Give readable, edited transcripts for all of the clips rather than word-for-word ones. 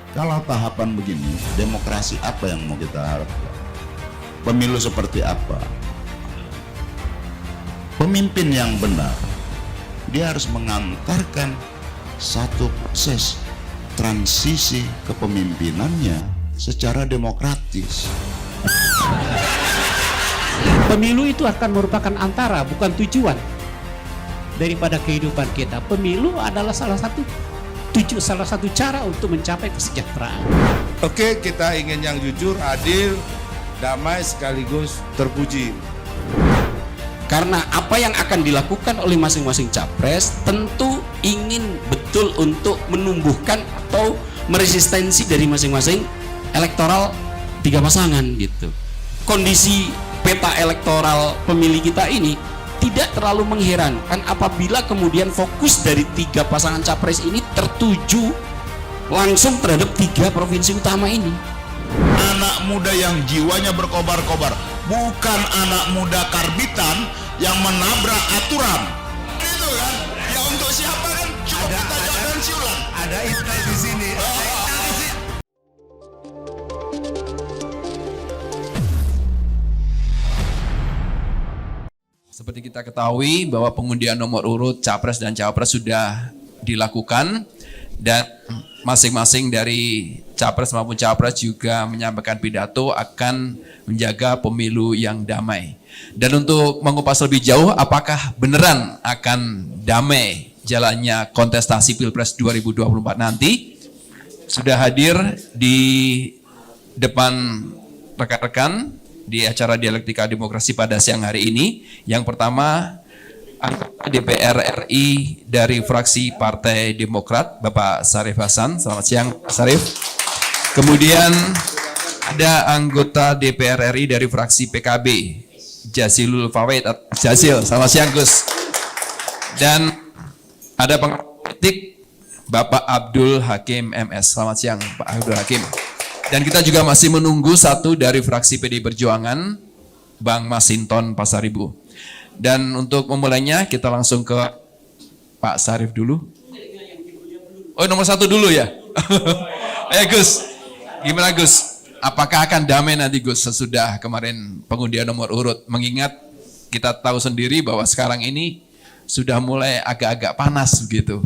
Kalau tahapan begini, demokrasi apa yang mau kita harapkan? Pemilu seperti apa? Pemimpin yang benar, dia harus mengantarkan satu proses transisi kepemimpinannya secara demokratis. Pemilu itu akan merupakan antara, bukan tujuan daripada kehidupan kita. Pemilu adalah salah satu cara untuk mencapai kesejahteraan. Oke, kita ingin yang jujur, adil, damai sekaligus terpuji. Karena apa yang akan dilakukan oleh masing-masing capres tentu ingin betul untuk menumbuhkan atau meresistensi dari masing-masing elektoral tiga pasangan gitu. Kondisi peta elektoral pemilih kita ini tidak terlalu mengherankan apabila kemudian fokus dari tiga pasangan capres ini tertuju langsung terhadap tiga provinsi utama ini. Anak muda yang jiwanya berkobar-kobar, bukan anak muda karbitan yang menabrak aturan. Itu kan? Ya untuk siapa kan? Coba kita jawabkan siulan. Ada intel di sini. Seperti kita ketahui bahwa pengundian nomor urut capres dan cawapres sudah dilakukan dan masing-masing dari capres maupun cawapres juga menyampaikan pidato akan menjaga pemilu yang damai. Dan untuk mengupas lebih jauh apakah beneran akan damai jalannya kontestasi Pilpres 2024 nanti, sudah hadir di depan rekan-rekan di acara Dialektika Demokrasi pada siang hari ini. Yang pertama, anggota DPR RI dari fraksi Partai Demokrat, Bapak Syarif Hasan. Selamat siang, Pak Syarif. Kemudian ada anggota DPR RI dari fraksi PKB, Jazilul Fawait. Jazil, selamat siang, Gus. Dan ada pengamat politik, Bapak Abdul Hakim MS. Selamat siang, Pak Abdul Hakim. Dan kita juga masih menunggu satu dari fraksi PD Perjuangan, Bang Masinton Pasaribu. Dan untuk memulainya kita langsung ke Pak Syarif dulu. Oh, nomor satu dulu ya? Ayo Gus, gimana Gus? Apakah akan damai nanti Gus sesudah kemarin pengundian nomor urut? Mengingat kita tahu sendiri bahwa sekarang ini sudah mulai agak-agak panas begitu.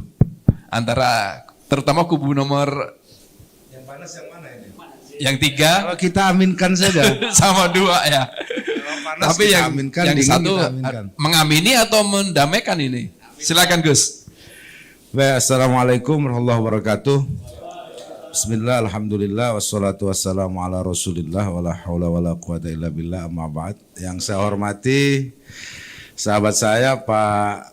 Antara terutama kubu nomor Yang panas yang mana ini? yang tiga Kalau kita aminkan saja. sama dua ya. Panas Tapi kita yang, aminkan, yang dingin satu kita aminkan. mengamini atau mendamaikan ini? Silakan Gus. Baik, assalamualaikum warahmatullahi wabarakatuh. Bismillah, alhamdulillah, wassalatu wassalamu ala rasulillah, wala hawla wala quwata illa billah, amma ba'd. Yang saya hormati sahabat saya Pak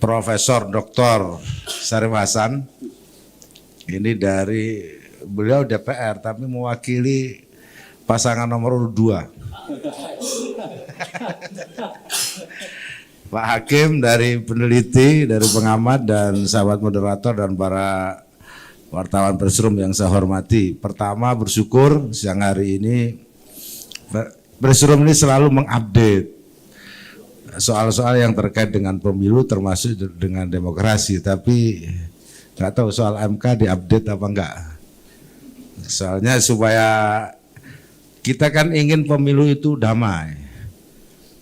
Profesor Dr. Syarif Hasan. Ini dari beliau DPR tapi mewakili pasangan nomor urut 2. Pak Hakim dari peneliti, dari pengamat dan sahabat moderator dan para wartawan Pressroom yang saya hormati. Pertama bersyukur siang hari ini Pressroom ini selalu mengupdate soal-soal yang terkait dengan pemilu termasuk dengan demokrasi, tapi nggak tahu soal MK diupdate apa enggak. Soalnya supaya kita kan ingin pemilu itu damai,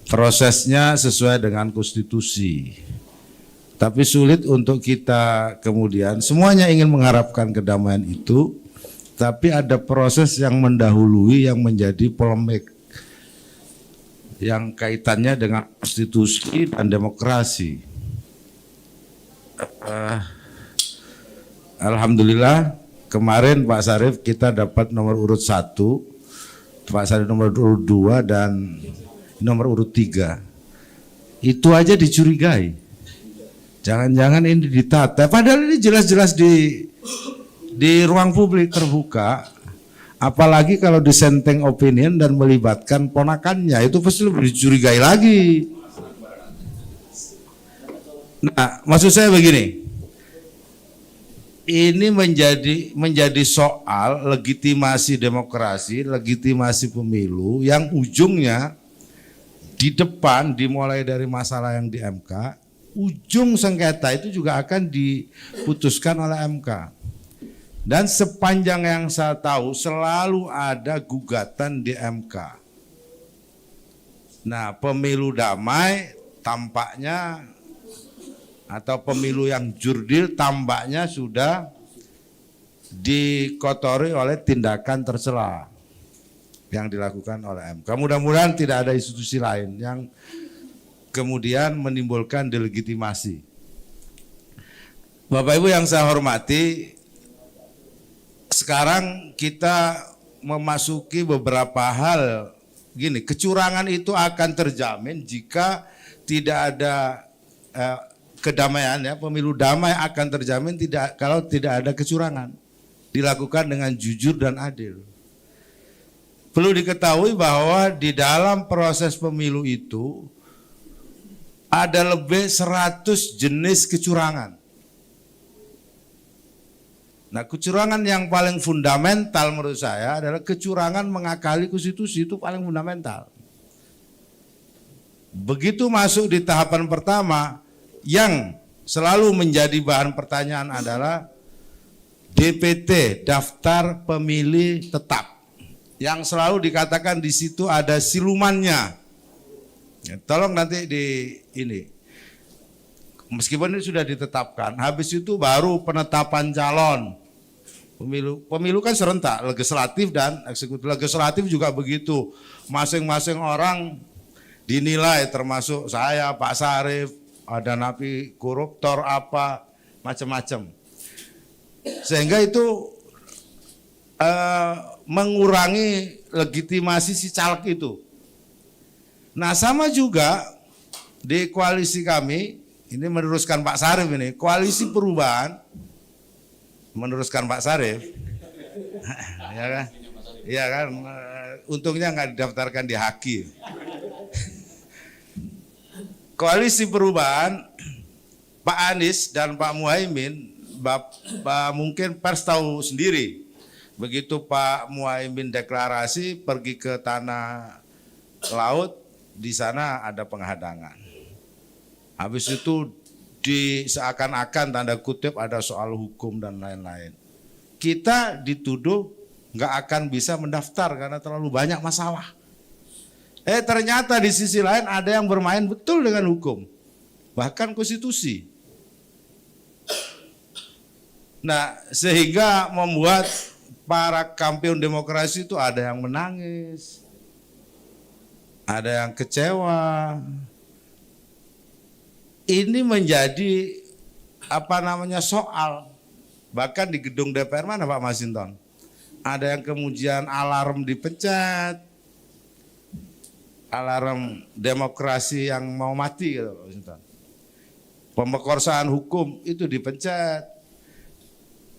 prosesnya sesuai dengan konstitusi. Tapi sulit untuk kita kemudian semuanya ingin mengharapkan kedamaian itu, tapi ada proses yang mendahului yang menjadi polemik yang kaitannya dengan konstitusi dan demokrasi. Alhamdulillah kemarin Pak Syarif kita dapat nomor urut 1, Pak Syarif nomor urut 2 dan nomor urut 3. Itu aja dicurigai. Jangan-jangan ini ditata. Padahal ini jelas-jelas di ruang publik terbuka. Apalagi kalau dissenting opinion dan melibatkan ponakannya, itu pasti lebih dicurigai lagi. Nah, maksud saya begini. Ini menjadi soal legitimasi demokrasi, legitimasi pemilu yang ujungnya di depan dimulai dari masalah yang di MK, ujung sengketa itu juga akan diputuskan oleh MK. Dan sepanjang yang saya tahu selalu ada gugatan di MK. Nah, pemilu damai tampaknya atau pemilu yang jurdil tampaknya sudah dikotori oleh tindakan tercela yang dilakukan oleh MK. Mudah-mudahan tidak ada institusi lain yang kemudian menimbulkan delegitimasi. Bapak Ibu yang saya hormati, sekarang kita memasuki beberapa hal gini, kecurangan itu akan terjamin jika tidak ada kedamaian, ya, pemilu damai akan terjamin kalau tidak ada kecurangan, dilakukan dengan jujur dan adil. Perlu diketahui bahwa di dalam proses pemilu itu ada lebih 100 jenis kecurangan. Nah, kecurangan yang paling fundamental menurut saya adalah kecurangan mengakali konstitusi, itu paling fundamental. Begitu masuk di tahapan pertama, yang selalu menjadi bahan pertanyaan adalah DPT, daftar pemilih tetap, yang selalu dikatakan di situ ada silumannya. Ya, tolong nanti meskipun ini sudah ditetapkan, habis itu baru penetapan calon. Pemilu kan serentak, legislatif dan eksekutif. Legislatif juga begitu. Masing-masing orang dinilai, termasuk saya, Pak Sarif, ada napi koruptor apa, macam-macam. Sehingga itu mengurangi legitimasi si caleg itu. Nah, sama juga di koalisi kami, ini meneruskan Pak Sarif ini, koalisi perubahan, meneruskan Pak Sarif, ya kan? Iya kan, untungnya nggak didaftarkan di Haki. Koalisi perubahan, Pak Anies dan Pak Muhaimin, mungkin pers tahu sendiri, begitu Pak Muhaimin deklarasi pergi ke tanah laut, di sana ada penghadangan. Habis itu seakan-akan tanda kutip ada soal hukum dan lain-lain. Kita dituduh nggak akan bisa mendaftar karena terlalu banyak masalah. Ternyata di sisi lain ada yang bermain betul dengan hukum, bahkan konstitusi. Nah, sehingga membuat para kampiun demokrasi itu ada yang menangis, ada yang kecewa. Ini menjadi soal. Bahkan di gedung DPR mana Pak Masinton? Ada yang kemudian alarm dipencet, alarm demokrasi yang mau mati gitu Pak Masinton. Pemerkosaan hukum itu dipencet.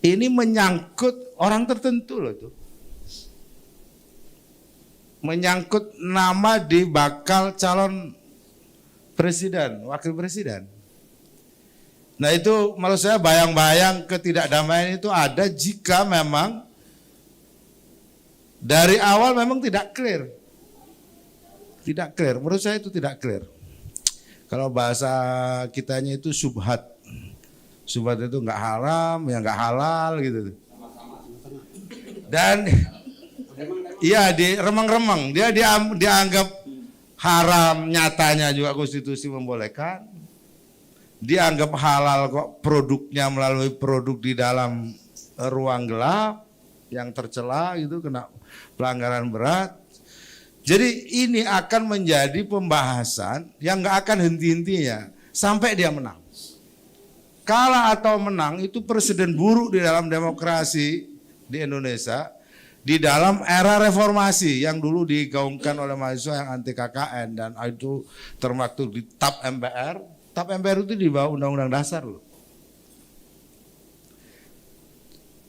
Ini menyangkut orang tertentu loh itu. Menyangkut nama di bakal calon presiden, wakil presiden. Nah, itu menurut saya bayang-bayang ketidakdamaian itu ada jika memang dari awal memang tidak clear. Tidak clear, menurut saya itu tidak clear. Kalau bahasa kitanya itu subhat. Subhat itu nggak haram, ya nggak halal gitu. Dan iya di remang-remang, dia dianggap haram, nyatanya juga konstitusi membolehkan. Dianggap halal kok produknya melalui produk di dalam ruang gelap yang tercela gitu, kena pelanggaran berat. Jadi ini akan menjadi pembahasan yang nggak akan henti-hentinya sampai dia menang. Kalah atau menang itu presiden buruk di dalam demokrasi di Indonesia. Di dalam era reformasi yang dulu digaungkan oleh mahasiswa yang anti KKN dan itu termaktub di TAP MPR. TAP MPR itu di bawah Undang-Undang Dasar loh.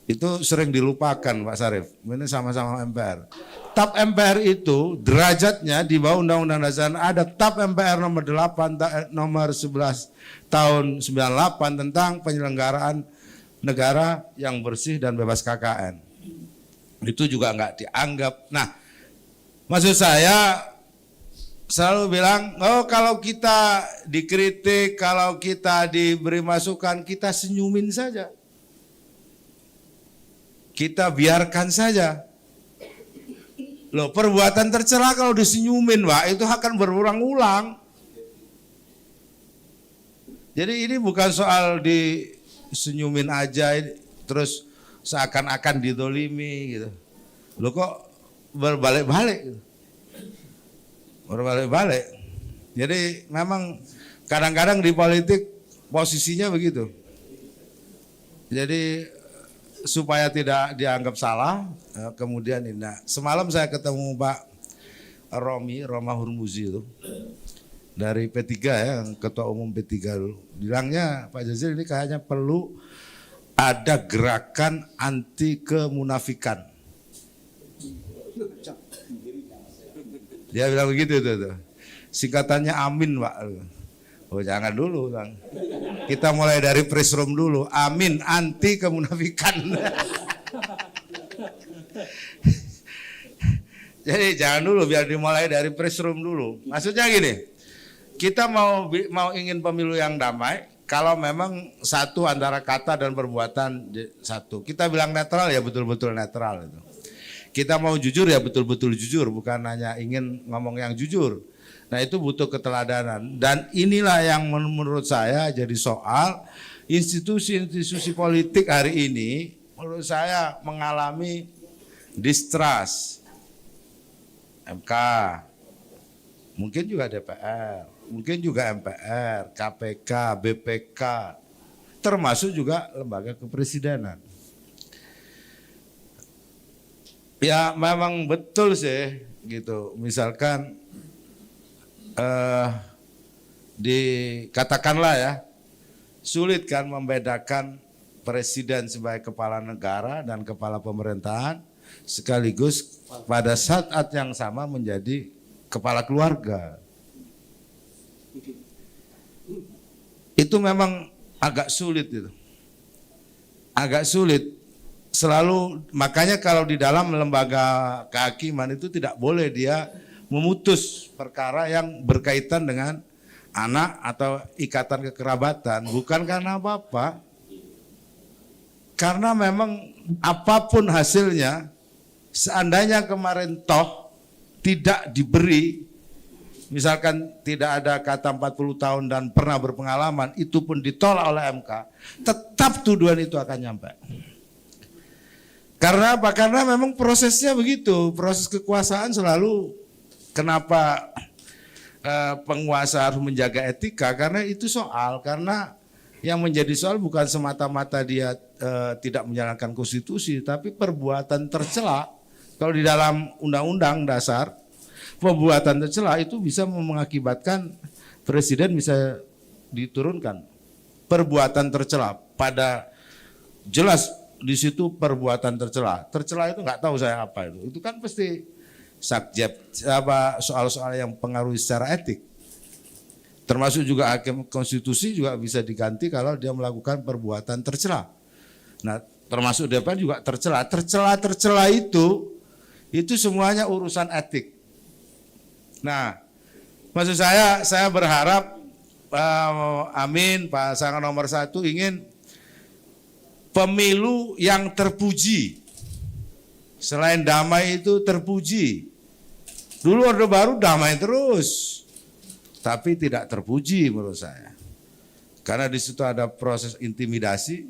Itu sering dilupakan Pak Sarif. Ini sama-sama MPR. TAP MPR itu derajatnya di bawah Undang-Undang Dasar. Ada TAP MPR nomor 8 nomor 11 tahun 98 tentang penyelenggaraan negara yang bersih dan bebas KKN. Itu juga nggak dianggap. Nah, maksud saya selalu bilang, kalau kita dikritik, kalau kita diberi masukan, kita senyumin saja. kita biarkan saja. Loh, perbuatan tercela kalau disenyumin, Pak, itu akan berulang-ulang. Jadi ini bukan soal disenyumin aja terus seakan-akan didolimi gitu. Loh, kok berbalik-balik gitu. Berbalik-balik. Jadi memang kadang-kadang di politik posisinya begitu. Jadi supaya tidak dianggap salah, kemudian ini. Nah, semalam saya ketemu Pak Roma Hurmuzi itu dari P3 ya, Ketua Umum P3 dulu. Bilangnya Pak Jazil ini kayaknya perlu ada gerakan anti kemunafikan. Dia bilang begitu tuh. Singkatannya Amin, Pak. Oh, jangan dulu, Bang. Kita mulai dari press room dulu. Amin, anti kemunafikan. Jadi jangan dulu, biar dimulai dari press room dulu. Maksudnya gini, kita mau ingin pemilu yang damai, kalau memang satu antara kata dan perbuatan satu. Kita bilang netral ya betul-betul netral itu. Kita mau jujur ya betul-betul jujur, bukan hanya ingin ngomong yang jujur. Nah, itu butuh keteladanan, dan inilah yang menurut saya jadi soal institusi-institusi politik hari ini menurut saya mengalami distrust. MK, mungkin juga DPR, mungkin juga MPR, KPK, BPK, termasuk juga lembaga kepresidenan. Ya memang betul sih gitu, misalkan dikatakanlah ya, sulit kan membedakan presiden sebagai kepala negara dan kepala pemerintahan sekaligus pada saat yang sama menjadi kepala keluarga. Itu memang agak sulit itu. Agak sulit. Selalu, makanya kalau di dalam lembaga kehakiman itu tidak boleh dia memutus perkara yang berkaitan dengan anak atau ikatan kekerabatan, bukan karena apa-apa, karena memang apapun hasilnya, seandainya kemarin toh tidak diberi, misalkan tidak ada kata 40 tahun dan pernah berpengalaman, itu pun ditolak oleh MK, tetap tuduhan itu akan nyampe. Karena apa? Karena memang prosesnya begitu, proses kekuasaan selalu. Kenapa penguasa harus menjaga etika? Karena itu soal, karena yang menjadi soal bukan semata-mata dia tidak menjalankan konstitusi, tapi perbuatan tercela. Kalau di dalam undang-undang dasar, perbuatan tercela itu bisa mengakibatkan presiden bisa diturunkan. Perbuatan tercela, pada jelas di situ perbuatan tercela. Tercela itu nggak tahu saya apa itu. Itu kan pasti subjek apa soal-soal yang pengaruhi secara etik. Termasuk juga hakim konstitusi juga bisa diganti kalau dia melakukan perbuatan tercela. Nah, termasuk DPR juga tercela. Tercela itu semuanya urusan etik. Nah, maksud saya berharap Amin, pasangan nomor 1 ingin pemilu yang terpuji. Selain damai itu terpuji. Dulu Orde Baru damai terus, tapi tidak terpuji menurut saya. Karena di situ ada proses intimidasi,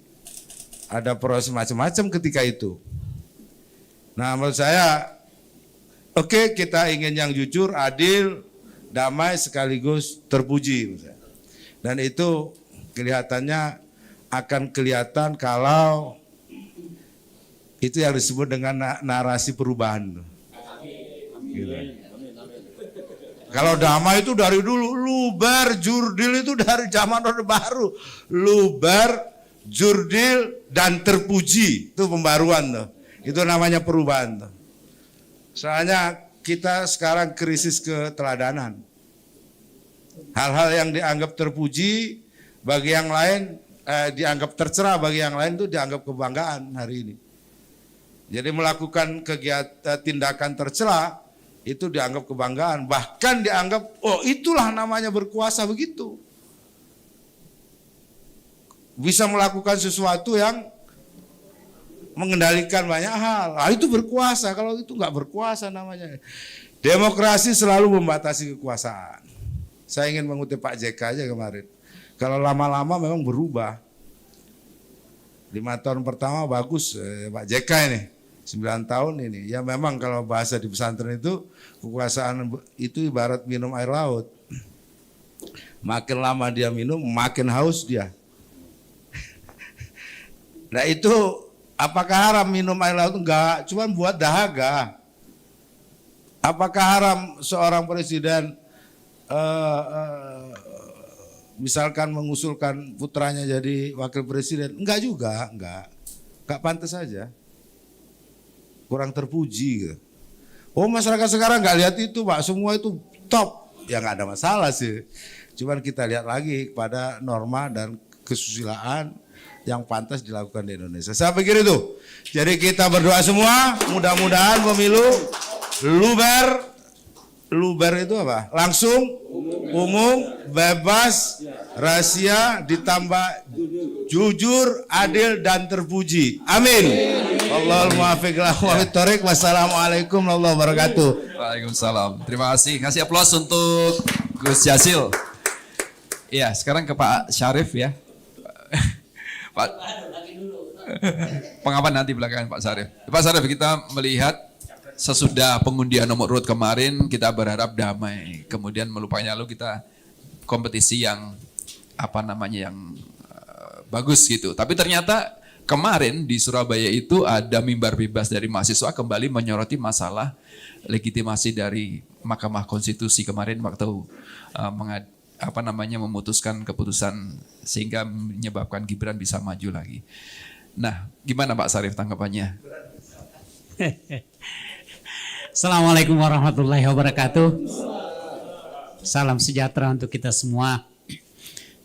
ada proses macam-macam ketika itu. Nah, menurut saya, oke, kita ingin yang jujur, adil, damai sekaligus terpuji. Dan itu kelihatannya akan kelihatan kalau itu yang disebut dengan narasi perubahan. Gitu. Kalau damai itu dari dulu, luber, jurdil itu dari zaman Orde Baru. Luber, jurdil, dan terpuji, itu pembaruan tuh. Itu namanya perubahan tuh. Soalnya kita sekarang krisis keteladanan. Hal-hal yang dianggap terpuji bagi yang lain, dianggap tercela bagi yang lain itu dianggap kebanggaan hari ini. Jadi melakukan kegiatan tindakan tercela itu dianggap kebanggaan, bahkan dianggap oh itulah namanya berkuasa begitu. Bisa melakukan sesuatu yang mengendalikan banyak hal. Nah, itu berkuasa. Kalau itu nggak berkuasa namanya. Demokrasi selalu membatasi kekuasaan. Saya ingin mengutip Pak JK aja kemarin. Kalau lama-lama memang berubah. 5 tahun pertama bagus Pak JK ini. 9 tahun ini. Ya memang kalau bahasa di pesantren itu kekuasaan itu ibarat minum air laut. Makin lama dia minum, makin haus dia. Nah itu apakah haram minum air laut? Enggak, cuma buat dahaga. Apakah haram seorang presiden misalkan mengusulkan putranya jadi wakil presiden? Enggak juga, enggak pantas saja. Kurang terpuji gitu. Oh masyarakat sekarang enggak lihat itu Pak, semua itu top. Ya enggak ada masalah sih. Cuman kita lihat lagi kepada norma dan kesusilaan yang pantas dilakukan di Indonesia. Saya pikir itu. Jadi kita berdoa semua, mudah-mudahan pemilu luber itu apa? Langsung, umum, bebas, rahasia, ditambah jujur, adil dan terpuji. Amin. Allahul muwaffiq ila aqwamit thoriq. Wassalamualaikum warahmatullahi wabarakatuh. Waalaikumsalam. Terima kasih. Kasih aplaus untuk Gus Jasil. Iya, sekarang ke Pak Syarif ya. Pak pengamat nanti belakangan Pak Syarif. Pak Syarif, kita melihat sesudah pengundian nomor urut kemarin kita berharap damai. Kemudian melupakannya lalu kita kompetisi yang yang bagus gitu. Tapi ternyata kemarin di Surabaya itu ada mimbar bebas dari mahasiswa kembali menyoroti masalah legitimasi dari Mahkamah Konstitusi kemarin waktu memutuskan keputusan sehingga menyebabkan Gibran bisa maju lagi. Nah, gimana Pak Syarif tanggapannya? Assalamualaikum warahmatullahi wabarakatuh. Salam sejahtera untuk kita semua.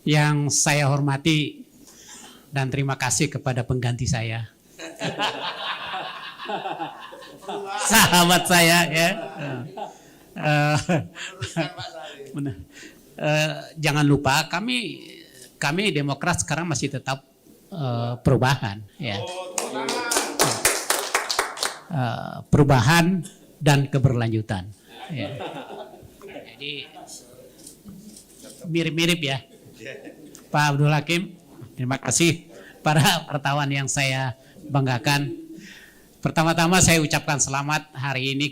Yang saya hormati dan terima kasih kepada pengganti saya. Sahabat saya ya. Jangan lupa kami Demokrat sekarang masih tetap perubahan ya. Perubahan dan keberlanjutan. Ya. Jadi mirip-mirip ya. Pak Abdul Hakim, terima kasih para wartawan yang saya banggakan. Pertama-tama saya ucapkan selamat hari ini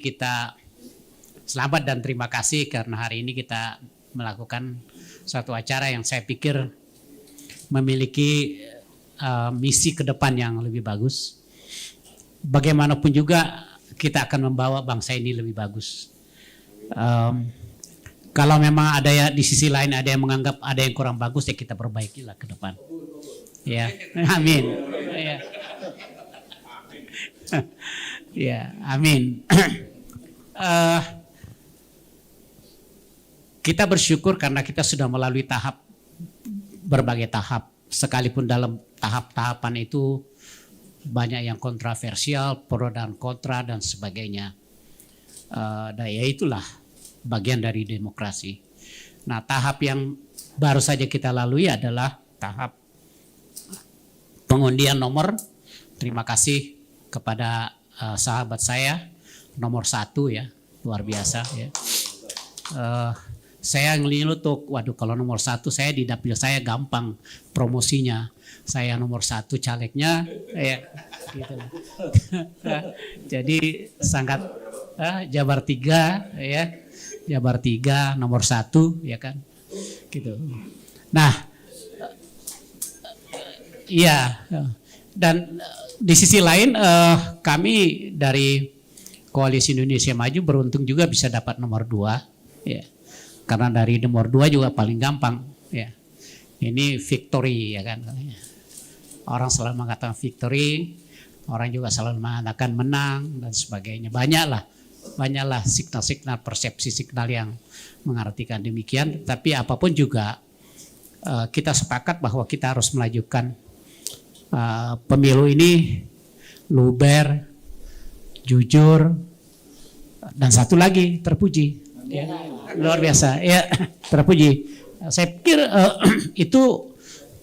selamat dan terima kasih karena hari ini kita melakukan suatu acara yang saya pikir memiliki misi ke depan yang lebih bagus. Bagaimanapun juga kita akan membawa bangsa ini lebih bagus. Kalau memang ada ya di sisi lain ada yang menganggap ada yang kurang bagus ya kita perbaikilah ke depan. Ya, amin. Ya, ya amin. Kita bersyukur karena kita sudah melalui berbagai tahap. Sekalipun dalam tahap-tahapan itu banyak yang kontroversial, pro dan kontra dan sebagainya. Ya itulah bagian dari demokrasi. Nah, tahap yang baru saja kita lalui adalah tahap pengundian nomor. Terima kasih kepada sahabat saya nomor 1 ya, luar biasa ya. Saya ngelilutuk, waduh kalau nomor 1 saya di dapil saya gampang promosinya. Saya nomor 1 calegnya, ya, gitu. Jadi sangat Jabar 3, ya, Jabar 3 nomor 1, ya kan, gitu. Nah, iya, dan di sisi lain kami dari Koalisi Indonesia Maju beruntung juga bisa dapat nomor 2, ya, karena dari nomor 2 juga paling gampang, ya. Ini victory, ya kan. Orang selalu mengatakan victory, orang juga selalu mengatakan menang dan sebagainya. Banyaklah signal-signal, persepsi signal yang mengartikan demikian. Tapi apapun juga kita sepakat bahwa kita harus melajukan pemilu ini luber, jujur, dan satu lagi terpuji. Ya, luar biasa, ya, terpuji. Saya pikir itu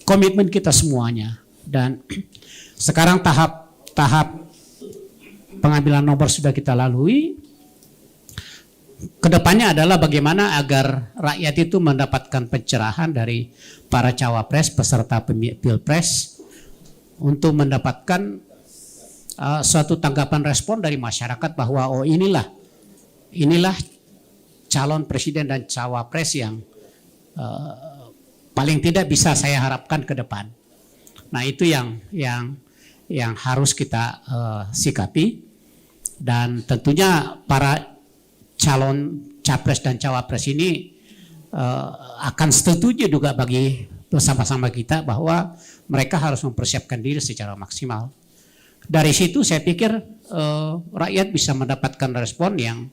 komitmen kita semuanya. Dan sekarang tahap tahap pengambilan nomor sudah kita lalui. Kedepannya adalah bagaimana agar rakyat itu mendapatkan pencerahan dari para cawapres peserta pilpres untuk mendapatkan suatu tanggapan respon dari masyarakat bahwa oh inilah calon presiden dan cawapres yang paling tidak bisa saya harapkan ke depan. Nah itu yang harus kita sikapi, dan tentunya para calon capres dan cawapres ini akan setuju juga bagi bersama-sama kita bahwa mereka harus mempersiapkan diri secara maksimal. Dari situ saya pikir rakyat bisa mendapatkan respon yang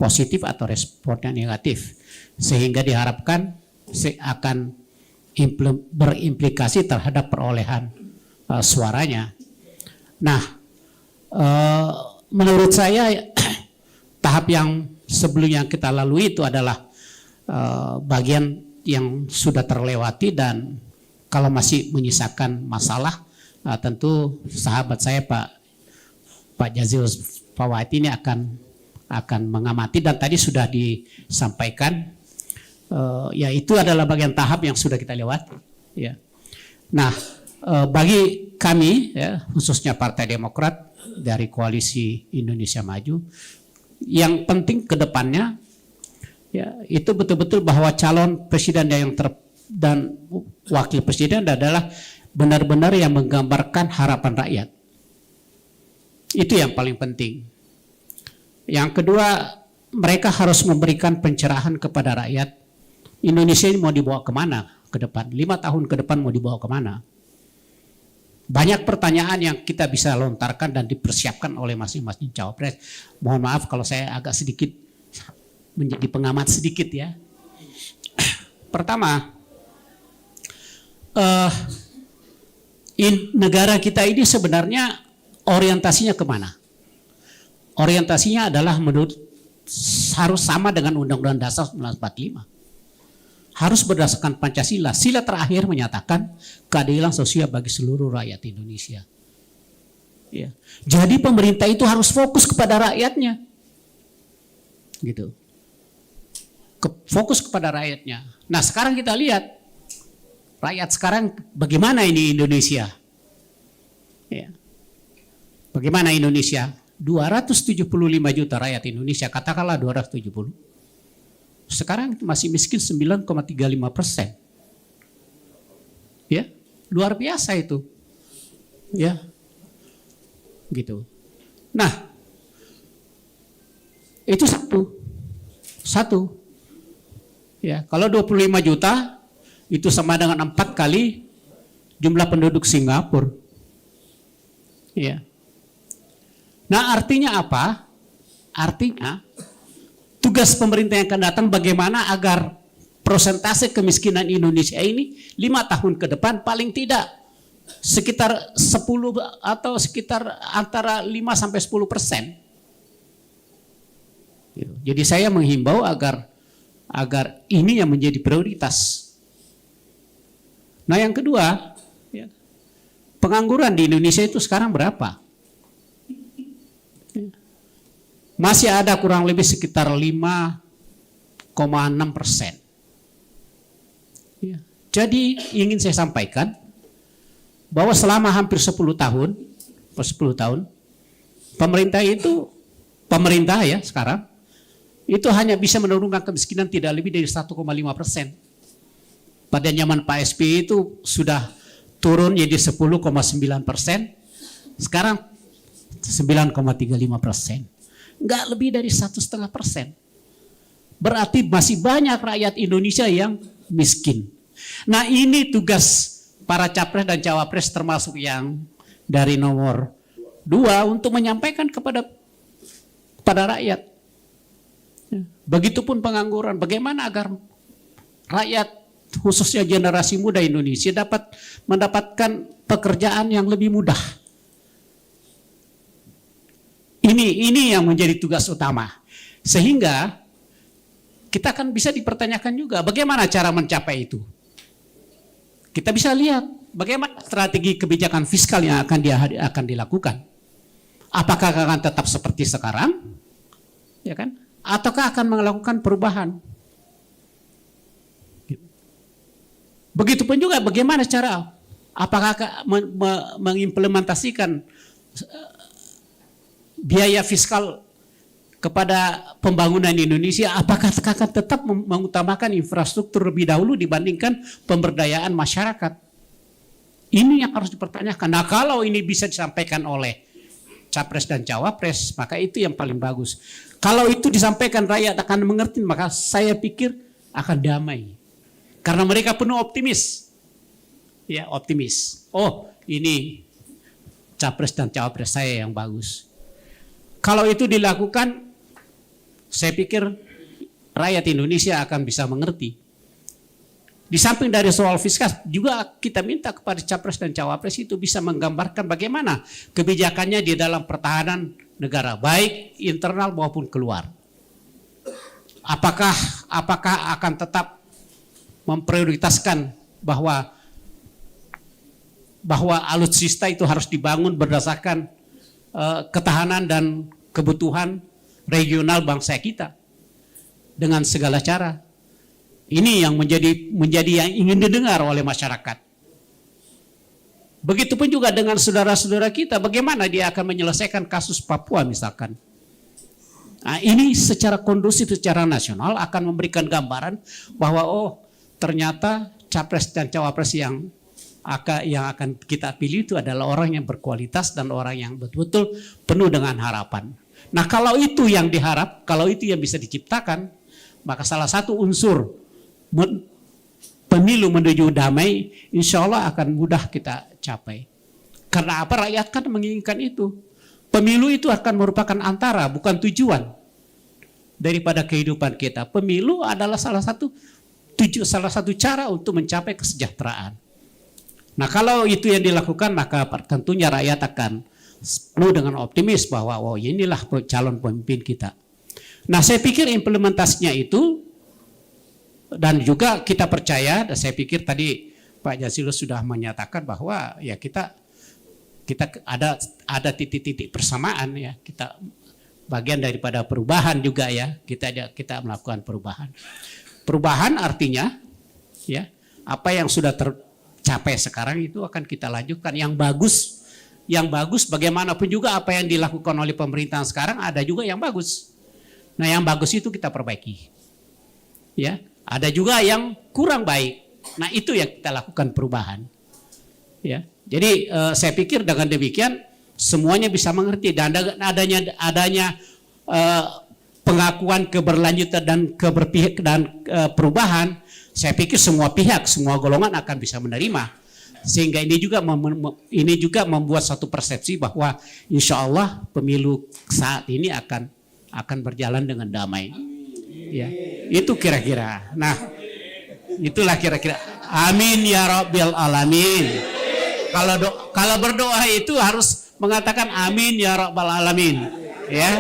positif atau respon yang negatif, sehingga diharapkan akan berimplikasi terhadap perolehan suaranya. Nah, menurut saya tahap yang sebelumnya kita lalui itu adalah bagian yang sudah terlewati, dan kalau masih menyisakan masalah, tentu sahabat saya Pak Jazil Fawati ini akan mengamati, dan tadi sudah disampaikan ya itu adalah bagian tahap yang sudah kita lewati. Ya. Nah, bagi kami ya, khususnya Partai Demokrat dari Koalisi Indonesia Maju, yang penting ke depannya ya itu betul-betul bahwa calon presiden dan wakil presiden adalah benar-benar yang menggambarkan harapan rakyat. Itu yang paling penting. Yang kedua, mereka harus memberikan pencerahan kepada rakyat. Indonesia ini mau dibawa kemana ke depan? 5 tahun ke depan mau dibawa kemana? Banyak pertanyaan yang kita bisa lontarkan dan dipersiapkan oleh masing-masing cawapres. Mohon maaf kalau saya agak sedikit menjadi pengamat sedikit ya. Pertama, negara kita ini sebenarnya orientasinya kemana? Orientasinya adalah harus sama dengan Undang-Undang Dasar 1945. Harus berdasarkan Pancasila. Sila terakhir menyatakan keadilan sosial bagi seluruh rakyat Indonesia. Ya. Jadi pemerintah itu harus fokus kepada rakyatnya. Gitu. Fokus kepada rakyatnya. Nah sekarang kita lihat, rakyat sekarang bagaimana ini Indonesia? Ya. Bagaimana Indonesia? 275 juta rakyat Indonesia, katakanlah 270. Sekarang masih miskin 9,35%. Ya, luar biasa itu. Ya. Gitu. Nah, itu satu. Ya, kalau 25 juta itu sama dengan 4 kali jumlah penduduk Singapura. Ya. Nah, artinya apa? Artinya tugas pemerintah yang akan datang bagaimana agar persentase kemiskinan Indonesia ini 5 tahun ke depan paling tidak sekitar 10 atau sekitar antara 5 sampai 10%. Jadi saya menghimbau agar ini yang menjadi prioritas. Nah, yang kedua, ya, pengangguran di Indonesia itu sekarang berapa? Masih ada kurang lebih sekitar 5,6%. Ya. Jadi ingin saya sampaikan bahwa selama hampir 10 tahun, pemerintah ya sekarang itu hanya bisa menurunkan kemiskinan tidak lebih dari 1,5%. Pada zaman Pak SBY itu sudah turun jadi 10,9%, sekarang 9,35%. Enggak lebih dari 1,5%. Berarti masih banyak rakyat Indonesia yang miskin. Nah ini tugas para capres dan cawapres termasuk yang dari nomor 2 untuk menyampaikan kepada rakyat. Begitupun pengangguran, bagaimana agar rakyat khususnya generasi muda Indonesia dapat mendapatkan pekerjaan yang lebih mudah. Ini yang menjadi tugas utama. Sehingga kita akan bisa dipertanyakan juga bagaimana cara mencapai itu. Kita bisa lihat bagaimana strategi kebijakan fiskal yang akan dilakukan. Apakah akan tetap seperti sekarang, ya kan? Ataukah akan melakukan perubahan? Begitupun juga bagaimana cara, apakah mengimplementasikan biaya fiskal kepada pembangunan Indonesia, apakah akan tetap mengutamakan infrastruktur lebih dahulu dibandingkan pemberdayaan masyarakat? Ini yang harus dipertanyakan. Nah, kalau ini bisa disampaikan oleh Capres dan Cawapres, maka itu yang paling bagus. Kalau itu disampaikan rakyat akan mengerti, maka saya pikir akan damai. Karena mereka penuh optimis. Ya, optimis. Oh, ini Capres dan Cawapres saya yang bagus. Kalau itu dilakukan, saya pikir rakyat Indonesia akan bisa mengerti. Di samping dari soal fiskal, juga kita minta kepada Capres dan Cawapres itu bisa menggambarkan bagaimana kebijakannya di dalam pertahanan negara, baik internal maupun keluar. Apakah akan tetap memprioritaskan bahwa alutsista itu harus dibangun berdasarkan ketahanan dan kebutuhan regional bangsa kita dengan segala cara. Ini yang menjadi yang ingin didengar oleh masyarakat. Begitupun juga dengan saudara-saudara kita, bagaimana dia akan menyelesaikan kasus Papua misalkan. Nah, ini secara kondusif, secara nasional akan memberikan gambaran bahwa ternyata Capres dan Cawapres yang akan kita pilih itu adalah orang yang berkualitas dan orang yang betul-betul penuh dengan harapan. Nah, kalau itu yang diharap, kalau itu yang bisa diciptakan, maka salah satu unsur pemilu menuju damai, insya Allah akan mudah kita capai. Karena apa? Rakyat kan menginginkan itu. Pemilu itu akan merupakan antara, bukan tujuan daripada kehidupan kita. Pemilu adalah salah satu cara untuk mencapai kesejahteraan. Nah, kalau itu yang dilakukan, maka tentunya rakyat akan penuh dengan optimis bahwa inilah calon pemimpin kita. Nah, saya pikir implementasinya itu, dan juga kita percaya, dan saya pikir tadi Pak Jazilus sudah menyatakan bahwa ya kita ada titik-titik persamaan ya, kita bagian daripada perubahan juga ya, kita melakukan perubahan. Perubahan artinya ya, apa yang sudah tercapai sekarang itu akan kita lanjutkan. Yang bagus bagaimanapun juga apa yang dilakukan oleh pemerintahan sekarang ada juga yang bagus. Nah, yang bagus itu kita perbaiki. Ya, ada juga yang kurang baik. Nah, itu yang kita lakukan perubahan. Ya, jadi saya pikir dengan demikian semuanya bisa mengerti, dan adanya pengakuan keberlanjutan dan perubahan, saya pikir semua pihak, semua golongan akan bisa menerima. Sehingga ini juga membuat satu persepsi bahwa insya Allah pemilu saat ini akan berjalan dengan damai. Ya, itu kira-kira. Nah, itulah kira-kira. Amin ya Rabbil alamin. Kalau berdoa itu harus mengatakan amin ya Rabbal alamin. Ya.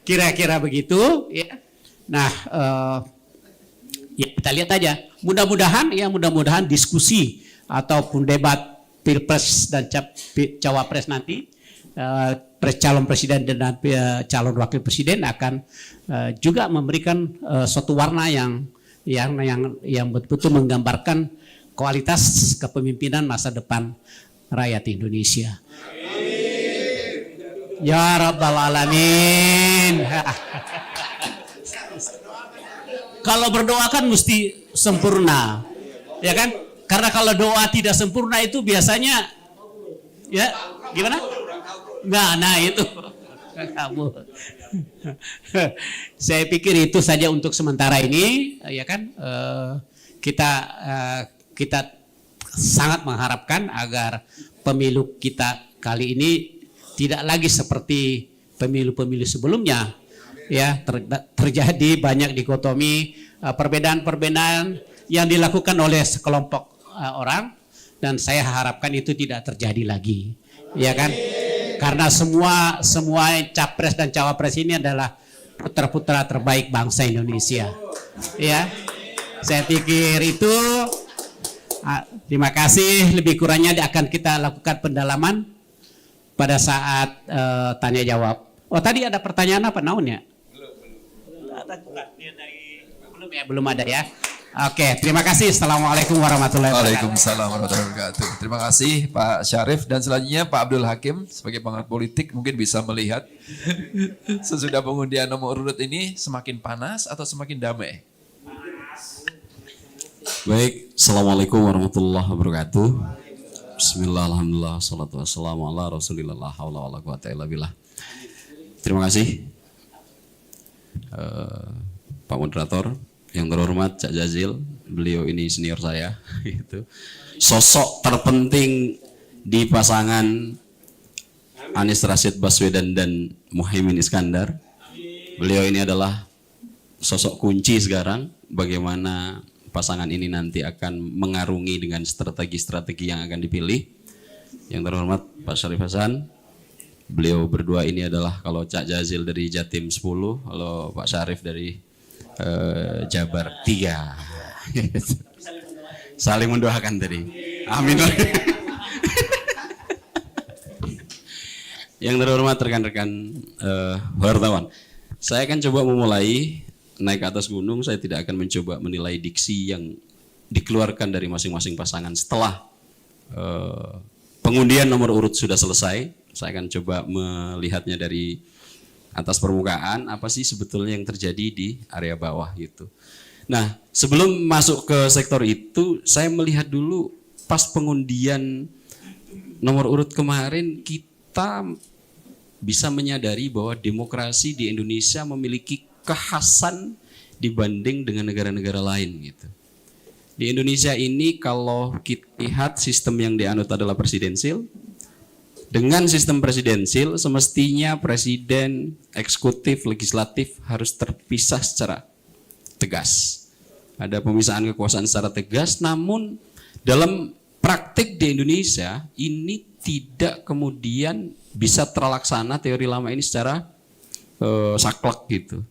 Kira-kira begitu. Ya. Nah, ya kita lihat aja. Mudah-mudahan diskusi ataupun debat Pilpres dan Cawapres nanti, calon presiden dan calon wakil presiden akan juga memberikan suatu warna yang betul-betul menggambarkan kualitas kepemimpinan masa depan rakyat Indonesia. Ya Rabbal alamin. Kalau berdoa kan mesti sempurna, ya kan? Karena kalau doa tidak sempurna itu biasanya, ya gimana? Nah itu. Saya pikir itu saja untuk sementara ini, ya kan? Kita sangat mengharapkan agar pemilu kita kali ini tidak lagi seperti pemilu-pemilu sebelumnya. Ya, terjadi banyak dikotomi, perbedaan-perbedaan yang dilakukan oleh sekelompok orang, dan saya harapkan itu tidak terjadi lagi, ya kan? Karena semua capres dan cawapres ini adalah putra-putra terbaik bangsa Indonesia. Ya, saya pikir itu Terima kasih. Lebih kurangnya akan kita lakukan pendalaman pada saat tanya jawab. Oh, tadi ada pertanyaan apa naunnya? Belum ada ya. Oke, terima kasih. Assalamualaikum warahmatullahi wabarakatuh. Waalaikumsalam warahmatullahi wabarakatuh. Terima kasih Pak Syarif, dan selanjutnya Pak Abdul Hakim sebagai pengamat politik mungkin bisa melihat sesudah pengundian nomor urut ini semakin panas atau semakin damai. Baik, Assalamualaikum warahmatullahi wabarakatuh. Bismillah, alhamdulillah, salatu wassalamu ala rasulillah, la haula wala quwata illa billah. Terima kasih Pak Moderator, yang terhormat Cak Jazil, beliau ini senior saya gitu. Sosok terpenting di pasangan Anies Rashid Baswedan dan Muhaimin Iskandar. Beliau ini adalah sosok kunci sekarang bagaimana pasangan ini nanti akan mengarungi dengan strategi-strategi yang akan dipilih. Yang terhormat Pak Syarif Hasan, beliau berdua ini adalah, kalau Cak Jazil dari Jatim 10, kalau Pak Syarif dari Jabar 3. Saling mendoakan tadi. Amin. Yang terhormat rekan-rekan wartawan, saya akan coba memulai naik ke atas gunung. Saya tidak akan mencoba menilai diksi yang dikeluarkan dari masing-masing pasangan setelah pengundian nomor urut sudah selesai. Saya akan coba melihatnya dari atas permukaan, apa sih sebetulnya yang terjadi di area bawah gitu. Nah, sebelum masuk ke sektor itu, saya melihat dulu pas pengundian nomor urut kemarin, kita bisa menyadari bahwa demokrasi di Indonesia memiliki kekhasan dibanding dengan negara-negara lain gitu. Di Indonesia ini kalau kita lihat sistem yang dianut adalah presidensil. Dengan sistem presidensil semestinya presiden, eksekutif, legislatif harus terpisah secara tegas. Ada pemisahan kekuasaan secara tegas, namun dalam praktik di Indonesia ini tidak kemudian bisa terlaksana teori lama ini secara saklek gitu.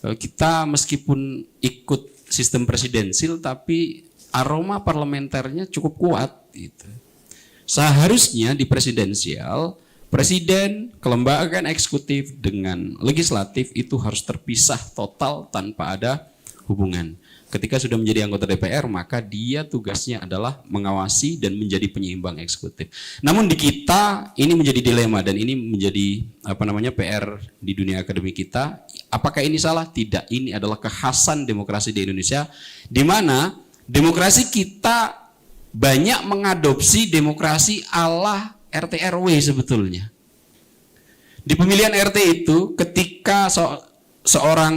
Kita meskipun ikut sistem presidensil tapi aroma parlementernya cukup kuat gitu. Seharusnya di presidensial, presiden, kelembagaan eksekutif dengan legislatif itu harus terpisah total tanpa ada hubungan. Ketika sudah menjadi anggota DPR, maka dia tugasnya adalah mengawasi dan menjadi penyeimbang eksekutif. Namun di kita ini menjadi dilema dan ini menjadi PR di dunia akademik kita. Apakah ini salah? Tidak. Ini adalah kekhasan demokrasi di Indonesia, di mana demokrasi kita banyak mengadopsi demokrasi ala RT RW sebetulnya. Di pemilihan RT itu ketika seorang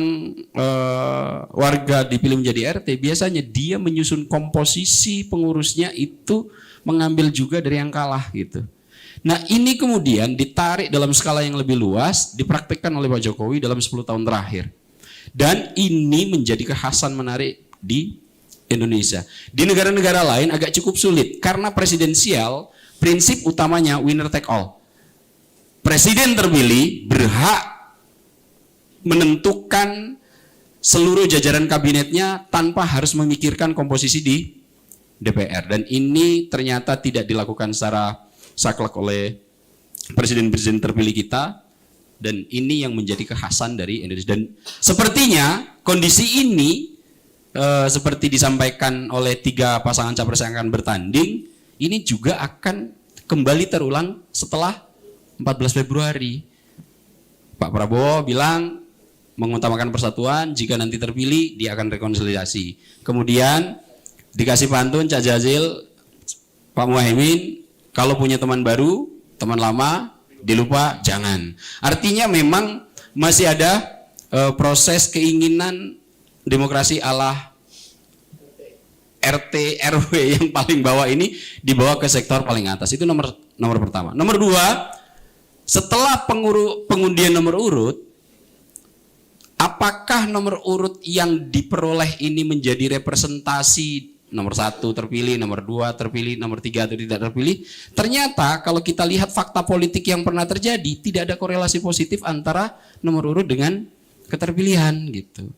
warga dipilih menjadi RT, biasanya dia menyusun komposisi pengurusnya itu mengambil juga dari yang kalah gitu. Nah, ini kemudian ditarik dalam skala yang lebih luas, dipraktikkan oleh Pak Jokowi dalam 10 tahun terakhir. Dan ini menjadi kekhasan menarik di Indonesia. Di negara-negara lain agak cukup sulit karena presidensial prinsip utamanya winner take all. Presiden terpilih berhak menentukan seluruh jajaran kabinetnya tanpa harus memikirkan komposisi di DPR, dan ini ternyata tidak dilakukan secara saklek oleh presiden-presiden terpilih kita, dan ini yang menjadi kekhasan dari Indonesia. Dan sepertinya kondisi ini seperti disampaikan oleh 3 pasangan capres yang akan bertanding, ini juga akan kembali terulang setelah 14 Februari. Pak Prabowo bilang mengutamakan persatuan, jika nanti terpilih dia akan rekonsiliasi. Kemudian dikasih pantun Cak Jazil, Pak Muhaimin, kalau punya teman baru, teman lama dilupa jangan. Artinya memang masih ada proses keinginan demokrasi ala RT RW yang paling bawah ini dibawa ke sektor paling atas. Itu nomor pertama. Nomor 2, setelah pengundian nomor urut, apakah nomor urut yang diperoleh ini menjadi representasi nomor 1 terpilih, nomor 2 terpilih, nomor 3 atau tidak terpilih? Ternyata kalau kita lihat fakta politik yang pernah terjadi, tidak ada korelasi positif antara nomor urut dengan keterpilihan gitu.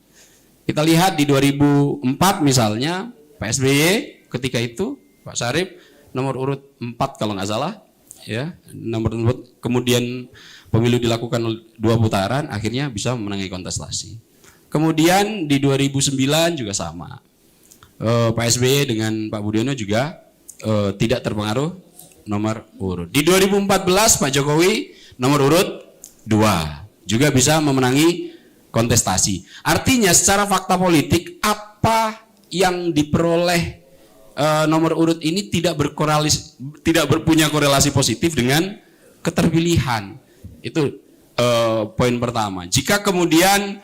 Kita lihat di 2004 misalnya, Pak SBY ketika itu Pak Syarif nomor urut 4 kalau nggak salah, ya nomor urut, kemudian pemilu dilakukan 2 putaran, akhirnya bisa memenangi kontestasi. Kemudian di 2009 juga sama, Pak SBY dengan Pak Budiono juga tidak terpengaruh nomor urut. Di 2014 Pak Jokowi nomor urut 2 juga bisa memenangi kontestasi. Artinya secara fakta politik apa yang diperoleh nomor urut ini tidak berpunya korelasi positif dengan keterpilihan. Itu poin pertama. Jika kemudian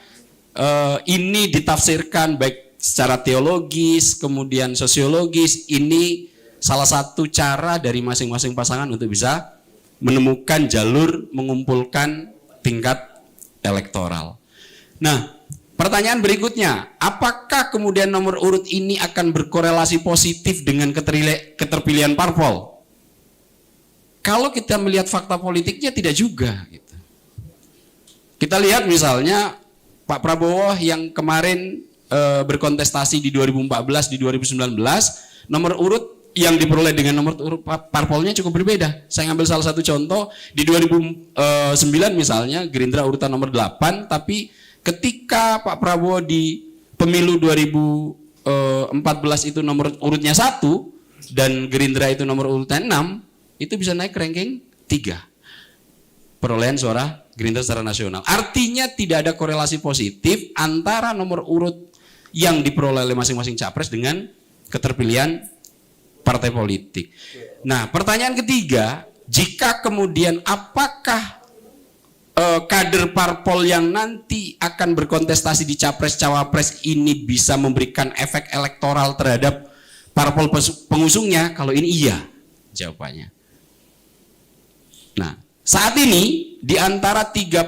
ini ditafsirkan baik secara teologis, kemudian sosiologis, ini salah satu cara dari masing-masing pasangan untuk bisa menemukan jalur mengumpulkan tingkat elektoral. Nah, pertanyaan berikutnya, apakah kemudian nomor urut ini akan berkorelasi positif dengan keterpilihan parpol? Kalau kita melihat fakta politiknya tidak juga. Gitu. Kita lihat misalnya Pak Prabowo yang kemarin berkontestasi di 2014, di 2019, nomor urut yang diperoleh dengan nomor urut parpolnya cukup berbeda. Saya ambil salah satu contoh, di 2009 misalnya Gerindra urutan nomor 8, tapi ketika Pak Prabowo di pemilu 2014 itu nomor urutnya 1 dan Gerindra itu nomor urutnya 6, itu bisa naik ke ranking 3 perolehan suara Gerindra secara nasional. Artinya tidak ada korelasi positif antara nomor urut yang diperoleh oleh masing-masing capres dengan keterpilihan partai politik. Nah, pertanyaan ketiga, jika kemudian apakah kader parpol yang nanti akan berkontestasi di capres-cawapres ini bisa memberikan efek elektoral terhadap parpol pengusungnya? Kalau ini iya jawabannya. Nah, saat ini di antara tiga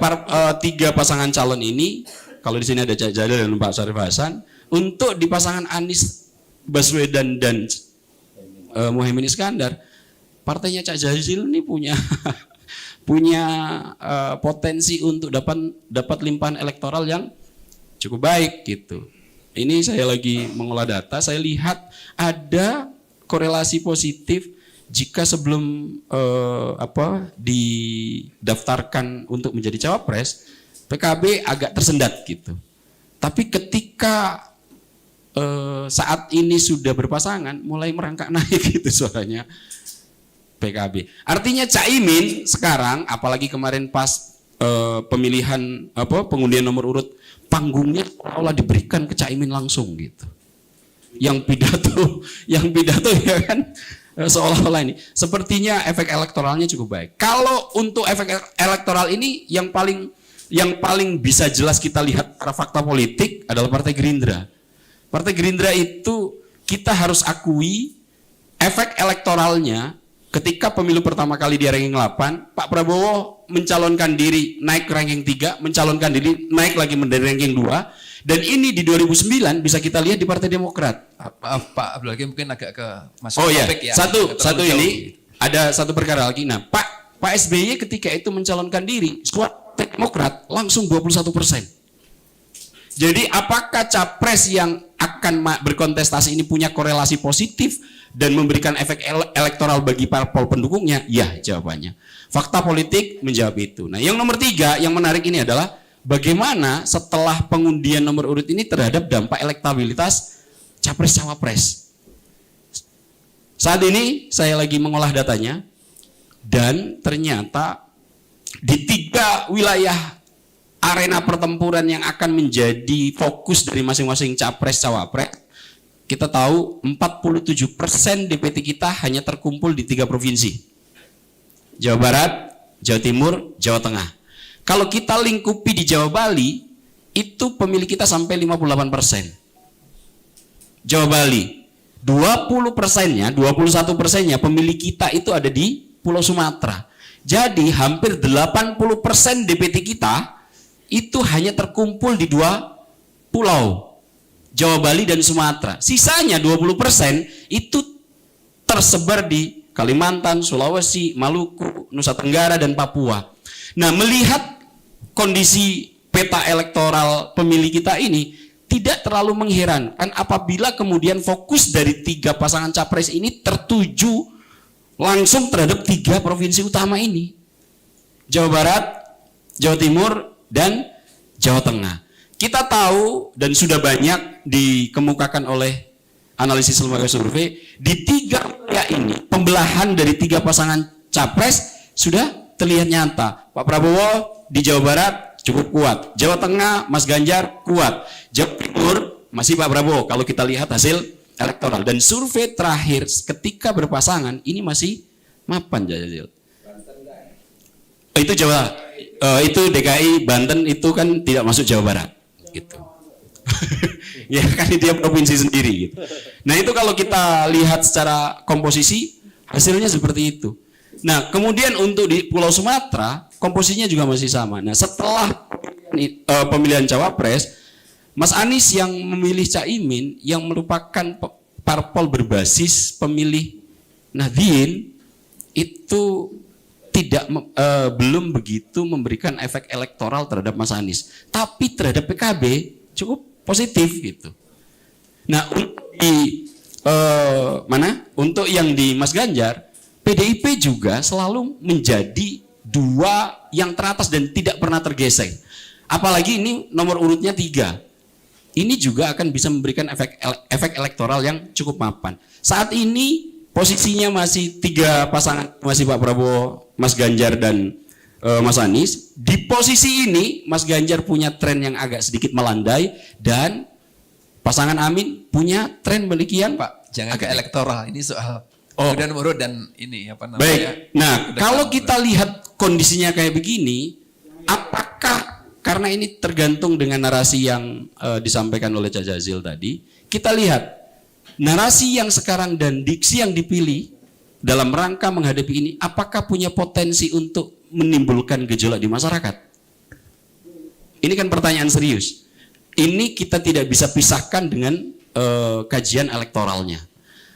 pasangan calon ini, kalau di sini ada Cak Jadil dan Pak Syarif Hasan, untuk di pasangan Anies Baswedan dan Muhaimin Iskandar, partainya Cak Jazil ini punya potensi untuk dapat limpahan elektoral yang cukup baik gitu. Ini saya lagi mengolah data, saya lihat ada korelasi positif jika sebelum didaftarkan untuk menjadi cawapres, PKB agak tersendat gitu. Tapi ketika saat ini sudah berpasangan, mulai merangkak naik gitu suaranya PKB. Artinya Caimin sekarang, apalagi kemarin pas pemilihan pengundian nomor urut, panggungnya seolah diberikan ke Caimin langsung gitu. Yang pidato ya kan seolah-olah ini. Sepertinya efek elektoralnya cukup baik. Kalau untuk efek elektoral ini yang paling bisa jelas kita lihat secara fakta politik adalah Partai Gerindra. Partai Gerindra itu kita harus akui efek elektoralnya. Ketika pemilu pertama kali di ranking 8, Pak Prabowo mencalonkan diri naik ke ranking 3, mencalonkan diri naik lagi menjadi ranking 2, dan ini di 2009 bisa kita lihat di Partai Demokrat. Pak Abdul Hakim mungkin agak ke masuk topik ya. Satu ini ada satu perkara lagi. Nah, Pak SBY ketika itu mencalonkan diri, suara Demokrat langsung 21%. Jadi apakah capres yang akan berkontestasi ini punya korelasi positif dan memberikan efek elektoral bagi parpol pendukungnya? Ya, jawabannya. Fakta politik menjawab itu. Nah, yang nomor 3 yang menarik ini adalah bagaimana setelah pengundian nomor urut ini terhadap dampak elektabilitas capres-cawapres. Saat ini saya lagi mengolah datanya dan ternyata di 3 wilayah arena pertempuran yang akan menjadi fokus dari masing-masing capres-cawapres, kita tahu 47% DPT kita hanya terkumpul di 3 provinsi. Jawa Barat, Jawa Timur, Jawa Tengah. Kalau kita lingkupi di Jawa Bali, itu pemilih kita sampai 58%. Jawa Bali, 20%-nya, 21%-nya pemilih kita itu ada di Pulau Sumatera. Jadi hampir 80% DPT kita itu hanya terkumpul di 2 pulau, Jawa Bali dan Sumatera. Sisanya 20% itu tersebar di Kalimantan, Sulawesi, Maluku, Nusa Tenggara, dan Papua. Nah, melihat kondisi peta elektoral pemilih kita ini, tidak terlalu mengherankan apabila kemudian fokus dari 3 pasangan capres ini tertuju langsung terhadap 3 provinsi utama ini. Jawa Barat, Jawa Timur, dan Jawa Tengah. Kita tahu dan sudah banyak dikemukakan oleh analisis lembaga survei, di 3 wilayah ini pembelahan dari 3 pasangan capres sudah terlihat nyata. Pak Prabowo di Jawa Barat cukup kuat, Jawa Tengah Mas Ganjar kuat, Jawa Timur masih Pak Prabowo kalau kita lihat hasil elektoral, dan survei terakhir ketika berpasangan ini masih mapan Jazil. Itu Jawa, itu DKI, Banten itu kan tidak masuk Jawa Barat, gitu. Ya kan dia provinsi sendiri, gitu. Nah itu kalau kita lihat secara komposisi hasilnya seperti itu. Nah kemudian untuk di Pulau Sumatera komposisinya juga masih sama. Nah setelah pemilihan cawapres, Mas Anies yang memilih Caimin yang merupakan parpol berbasis pemilih Nahdien itu belum begitu memberikan efek elektoral terhadap Mas Anies, tapi terhadap PKB cukup positif gitu. Nah untuk yang di Mas Ganjar, PDIP juga selalu menjadi 2 yang teratas dan tidak pernah tergeser. Apalagi ini nomor urutnya 3. Ini juga akan bisa memberikan efek elektoral yang cukup mapan. Saat ini posisinya masih 3 pasangan, masih Pak Prabowo, Mas Ganjar, dan Mas Anies. Di posisi ini Mas Ganjar punya tren yang agak sedikit melandai dan pasangan Amin punya tren balik yang Pak, jangan ke elektoral. Ini soal dan urut dan ini apa namanya? Baik. Nah, kalau kita lihat kondisinya kayak begini, apakah karena ini tergantung dengan narasi yang disampaikan oleh Cak Jazil tadi, kita lihat narasi yang sekarang dan diksi yang dipilih dalam rangka menghadapi ini, apakah punya potensi untuk menimbulkan gejolak di masyarakat? Ini kan pertanyaan serius. Ini kita tidak bisa pisahkan dengan kajian elektoralnya.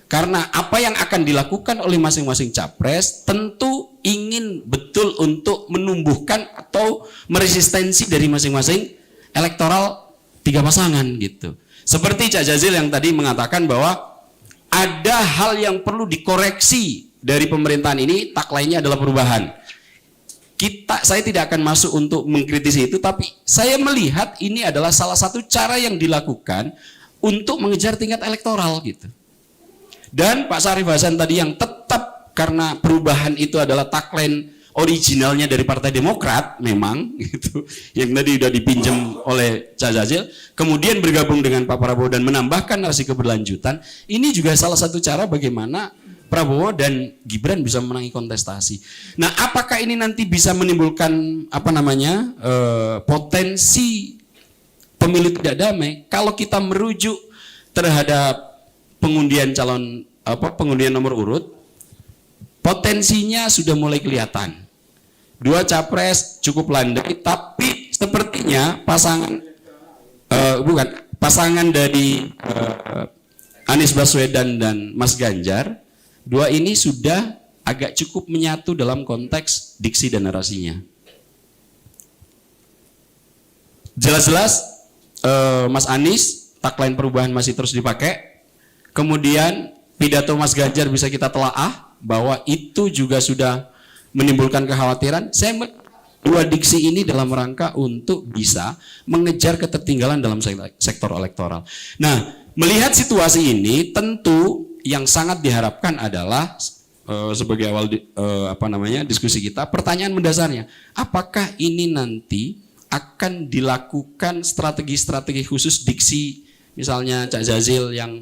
Karena apa yang akan dilakukan oleh masing-masing capres tentu ingin betul untuk menumbuhkan atau meresistensi dari masing-masing elektoral 3 pasangan gitu. Seperti Cak Jazil yang tadi mengatakan bahwa ada hal yang perlu dikoreksi dari pemerintahan ini, tagline-nya adalah perubahan. Saya tidak akan masuk untuk mengkritisi itu, tapi saya melihat ini adalah salah satu cara yang dilakukan untuk mengejar tingkat elektoral gitu. Dan Pak Syarif Hasan tadi yang tetap karena perubahan itu adalah tagline originalnya dari Partai Demokrat memang gitu, yang tadi sudah dipinjam oleh Cak Jazil, kemudian bergabung dengan Pak Prabowo dan menambahkan narasi keberlanjutan. Ini juga salah satu cara bagaimana Prabowo dan Gibran bisa memenangi kontestasi. Nah, apakah ini nanti bisa menimbulkan potensi pemilu tidak damai? Kalau kita merujuk terhadap pengundian pengundian nomor urut, potensinya sudah mulai kelihatan. 2 capres cukup landai, tapi sepertinya pasangan dari Anies Baswedan dan Mas Ganjar, 2 ini sudah agak cukup menyatu dalam konteks diksi dan narasinya. Jelas-jelas Mas Anies, tagline perubahan masih terus dipakai. Kemudian pidato Mas Ganjar bisa kita telaah bahwa itu juga sudah menimbulkan kekhawatiran. Saya 2 diksi ini dalam rangka untuk bisa mengejar ketertinggalan dalam sektor elektoral. Nah, melihat situasi ini tentu yang sangat diharapkan adalah sebagai awal diskusi kita, pertanyaan mendasarnya, apakah ini nanti akan dilakukan strategi-strategi khusus diksi, misalnya Cak Jazil yang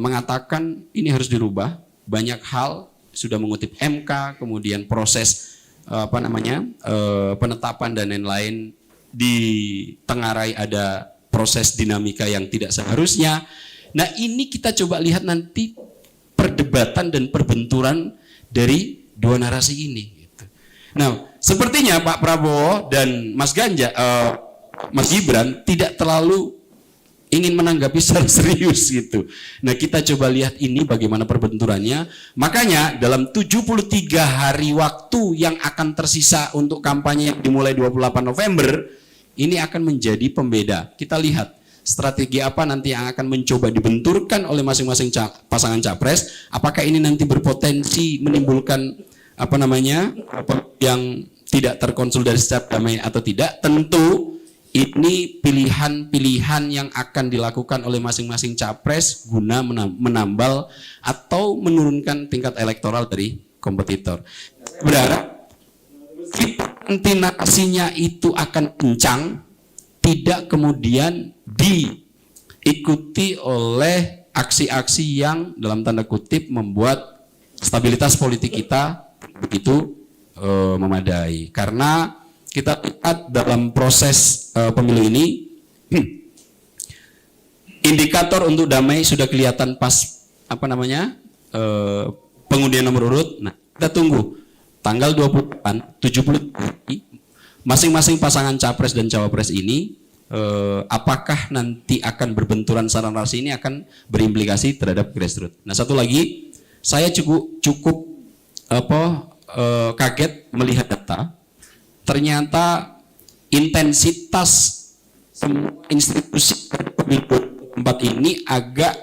mengatakan ini harus dirubah, banyak hal sudah mengutip MK, kemudian proses penetapan dan lain-lain, ditengarai ada proses dinamika yang tidak seharusnya. Nah, ini kita coba lihat nanti perdebatan dan perbenturan dari 2 narasi ini gitu. Nah, sepertinya Pak Prabowo dan Mas Ganjar, Mas Gibran tidak terlalu ingin menanggapi secara serius gitu. Nah, kita coba lihat ini bagaimana perbenturannya. Makanya dalam 73 hari waktu yang akan tersisa untuk kampanye yang dimulai 28 November, ini akan menjadi pembeda. Kita lihat strategi apa nanti yang akan mencoba dibenturkan oleh masing-masing pasangan capres. Apakah ini nanti berpotensi menimbulkan yang tidak terkonsolidasi secara damai atau tidak? Tentu ini pilihan-pilihan yang akan dilakukan oleh masing-masing capres guna menambal atau menurunkan tingkat elektoral dari kompetitor. Berharap nanti narasinya itu akan kencang, tidak kemudian diikuti oleh aksi-aksi yang dalam tanda kutip membuat stabilitas politik kita begitu memadai. Karena kita lihat dalam proses pemilu ini indikator untuk damai sudah kelihatan pas pengundian nomor urut. Nah, kita tunggu tanggal 28, 70 masing-masing pasangan capres dan cawapres ini apakah nanti akan berbenturan secara narasi, ini akan berimplikasi terhadap grassroots. Nah, satu lagi, saya cukup kaget melihat data. Ternyata intensitas semua institusi pemilu 4 ini agak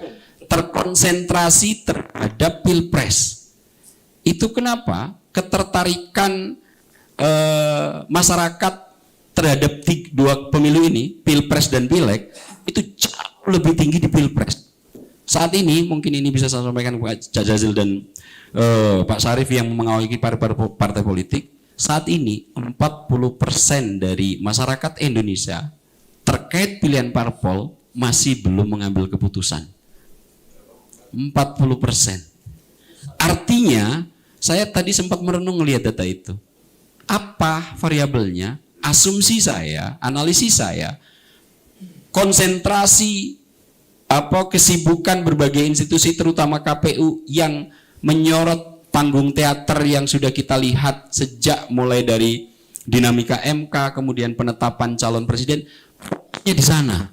terkonsentrasi terhadap pilpres. Itu kenapa? Ketertarikan masyarakat terhadap dua pemilu ini, pilpres dan pileg, itu jauh lebih tinggi di pilpres. Saat ini mungkin ini bisa saya sampaikan Pak Jazil dan Pak Syarif yang mengawali partai politik. Saat ini 40% dari masyarakat Indonesia terkait pilihan parpol masih belum mengambil keputusan. 40%. Artinya saya tadi sempat merenung melihat data itu. Apa variabelnya? Asumsi saya, analisis saya, konsentrasi kesibukan berbagai institusi terutama KPU yang menyorot panggung teater yang sudah kita lihat sejak mulai dari dinamika MK, kemudian penetapan calon presiden, fokusnya di sana.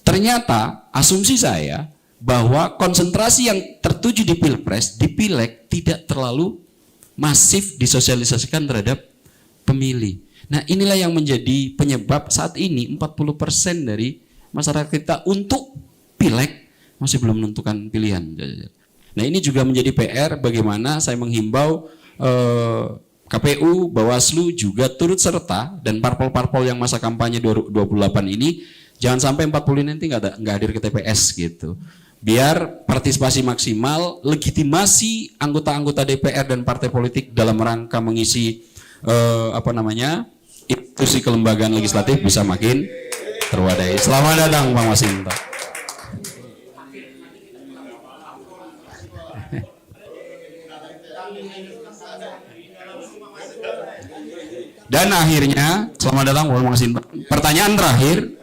Ternyata asumsi saya bahwa konsentrasi yang tertuju di pilpres, di pileg tidak terlalu masif disosialisasikan terhadap pemilih. Nah, inilah yang menjadi penyebab saat ini 40% dari masyarakat kita untuk pileg masih belum menentukan pilihan. Nah, ini juga menjadi PR bagaimana saya menghimbau KPU, Bawaslu juga turut serta dan parpol-parpol yang masa kampanye 28 ini jangan sampai 40 nanti nggak hadir ke TPS gitu. Biar partisipasi maksimal, legitimasi anggota-anggota DPR dan partai politik dalam rangka mengisi institusi kelembagaan legislatif bisa makin terwadai. Selamat datang Bang Masinton. Dan akhirnya, selamat datang Bang Masinton. Pertanyaan terakhir,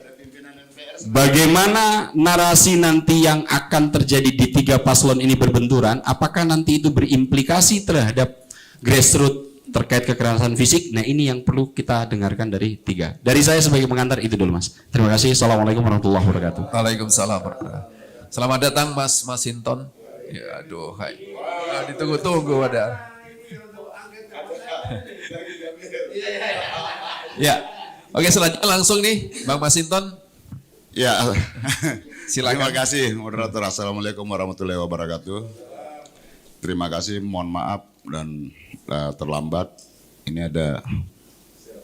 bagaimana narasi nanti yang akan terjadi di 3 paslon ini berbenturan? Apakah nanti itu berimplikasi terhadap grassroots terkait kekerasan fisik? Nah, ini yang perlu kita dengarkan dari 3. Dari saya sebagai pengantar itu dulu, Mas. Terima kasih. Assalamualaikum warahmatullahi wabarakatuh. Waalaikumsalam warahmatullahi wabarakatuh. Selamat datang Mas Masinton. Ya, aduh, hai. Ditunggu-tunggu ada. Ya, oke, selanjutnya langsung nih Bang Masinton. Ya, silakan. Terima kasih moderator. Assalamualaikum warahmatullahi wabarakatuh. Terima kasih, mohon maaf dan terlambat. Ini ada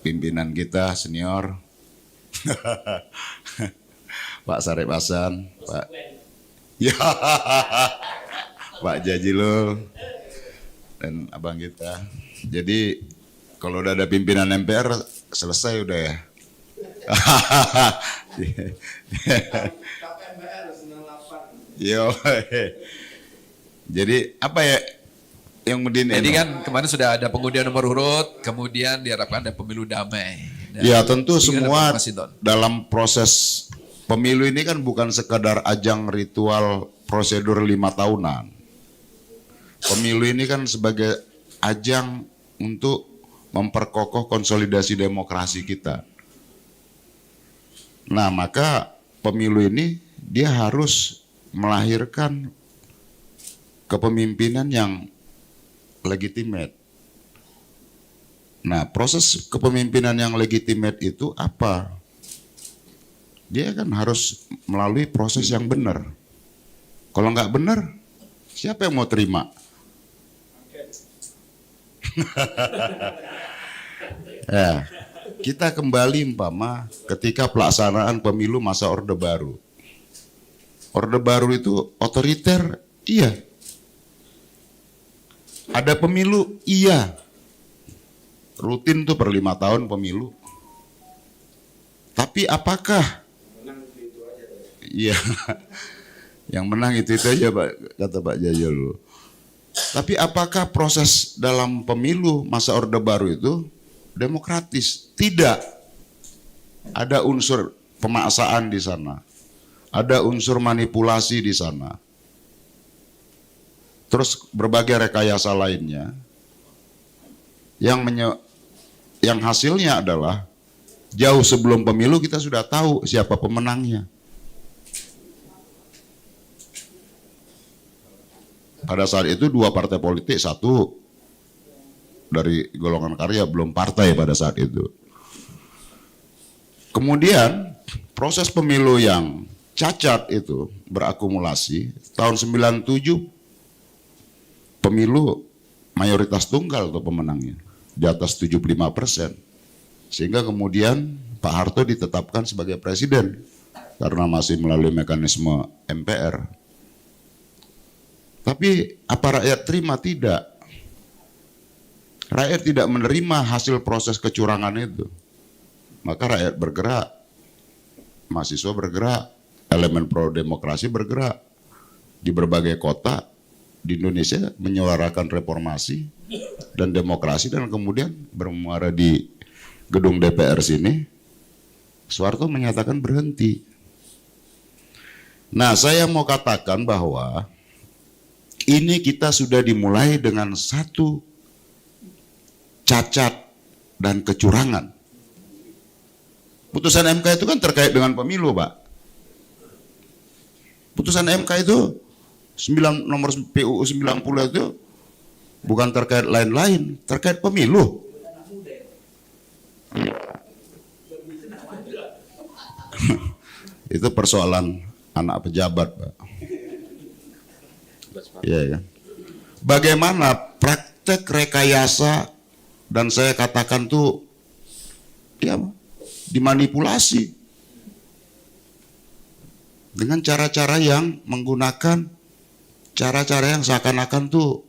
pimpinan kita senior, Pak Syarif Hasan, Pak Jazilul, dan abang kita. Jadi kalau udah ada pimpinan MPR selesai udah ya. Yo. Jadi apa ya yang Jadi kan kemarin sudah ada pengundian nomor urut, kemudian diharapkan ada pemilu damai. Ya tentu semua Masinton? Dalam proses pemilu ini kan bukan sekadar ajang ritual prosedur 5 tahunan. Pemilu ini kan sebagai ajang untuk memperkokoh konsolidasi demokrasi kita. Nah, maka pemilu ini dia harus melahirkan kepemimpinan yang legitimate. Nah, proses kepemimpinan yang legitimate itu apa? dia kan harus melalui proses yang benar. Kalau nggak benar, siapa yang mau terima? Ya, kita kembali umpama ketika pelaksanaan pemilu masa Orde Baru. Orde Baru itu otoriter, iya. Ada pemilu, iya. Rutin tuh per 5 tahun pemilu. Tapi apakah? Iya, yang menang itu aja Pak, kata Pak Jajal. Tapi apakah proses dalam pemilu masa Orde Baru itu demokratis? Tidak. Ada unsur pemaksaan di sana. Ada unsur manipulasi di sana. Terus berbagai rekayasa lainnya. Yang hasilnya adalah jauh sebelum pemilu kita sudah tahu siapa pemenangnya. Pada saat itu 2 partai politik, 1 dari golongan karya, belum partai pada saat itu. Kemudian proses pemilu yang cacat itu berakumulasi. Tahun 97 pemilu mayoritas tunggal tuh pemenangnya, di atas 75%. Sehingga kemudian Pak Harto ditetapkan sebagai presiden karena masih melalui mekanisme MPR. Tapi apa rakyat terima? Tidak. Rakyat tidak menerima hasil proses kecurangan itu. Maka rakyat bergerak, mahasiswa bergerak, elemen pro demokrasi bergerak di berbagai kota di Indonesia menyuarakan reformasi dan demokrasi, dan kemudian bermuara di gedung DPR sini. Soeharto menyatakan berhenti. Nah, saya mau katakan bahwa ini kita sudah dimulai dengan satu cacat dan kecurangan. Putusan MK itu kan terkait dengan pemilu, Pak. Putusan MK itu nomor PUU 90 itu bukan terkait lain-lain, terkait pemilu. Itu persoalan anak pejabat, Pak. Iya, ya. Bagaimana praktek rekayasa, dan saya katakan tuh ya dimanipulasi dengan cara-cara yang menggunakan cara-cara yang seakan-akan tuh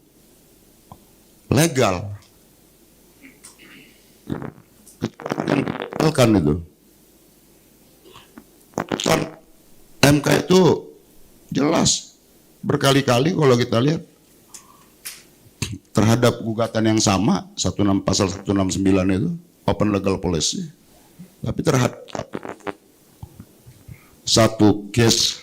legal. Kan itu. Putusan MK itu jelas berkali-kali kalau kita lihat terhadap gugatan yang sama, pasal 169 itu open legal policy. Tapi terhadap satu case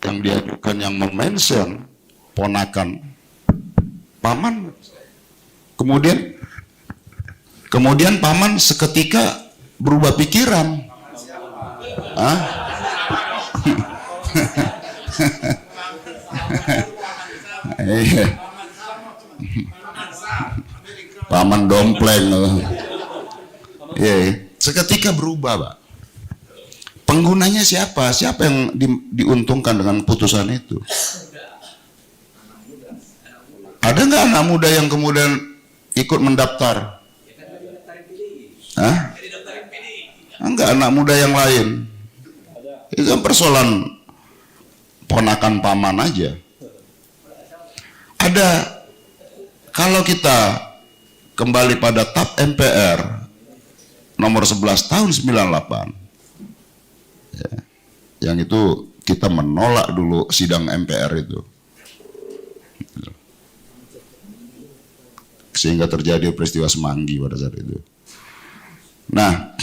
yang diajukan yang mention ponakan paman, kemudian paman seketika berubah pikiran. Paman dompleng. Seketika berubah, Pak. Penggunanya siapa? Siapa yang diuntungkan dengan putusan itu? Ada nggak anak muda yang kemudian ikut mendaftar? Enggak, anak muda yang lain. Itu kan persoalan ponakan paman aja. Ada, kalau kita kembali pada TAP MPR nomor 11 tahun 98, ya, yang itu kita menolak dulu sidang MPR itu, sehingga terjadi peristiwa Semanggi pada saat itu. Nah,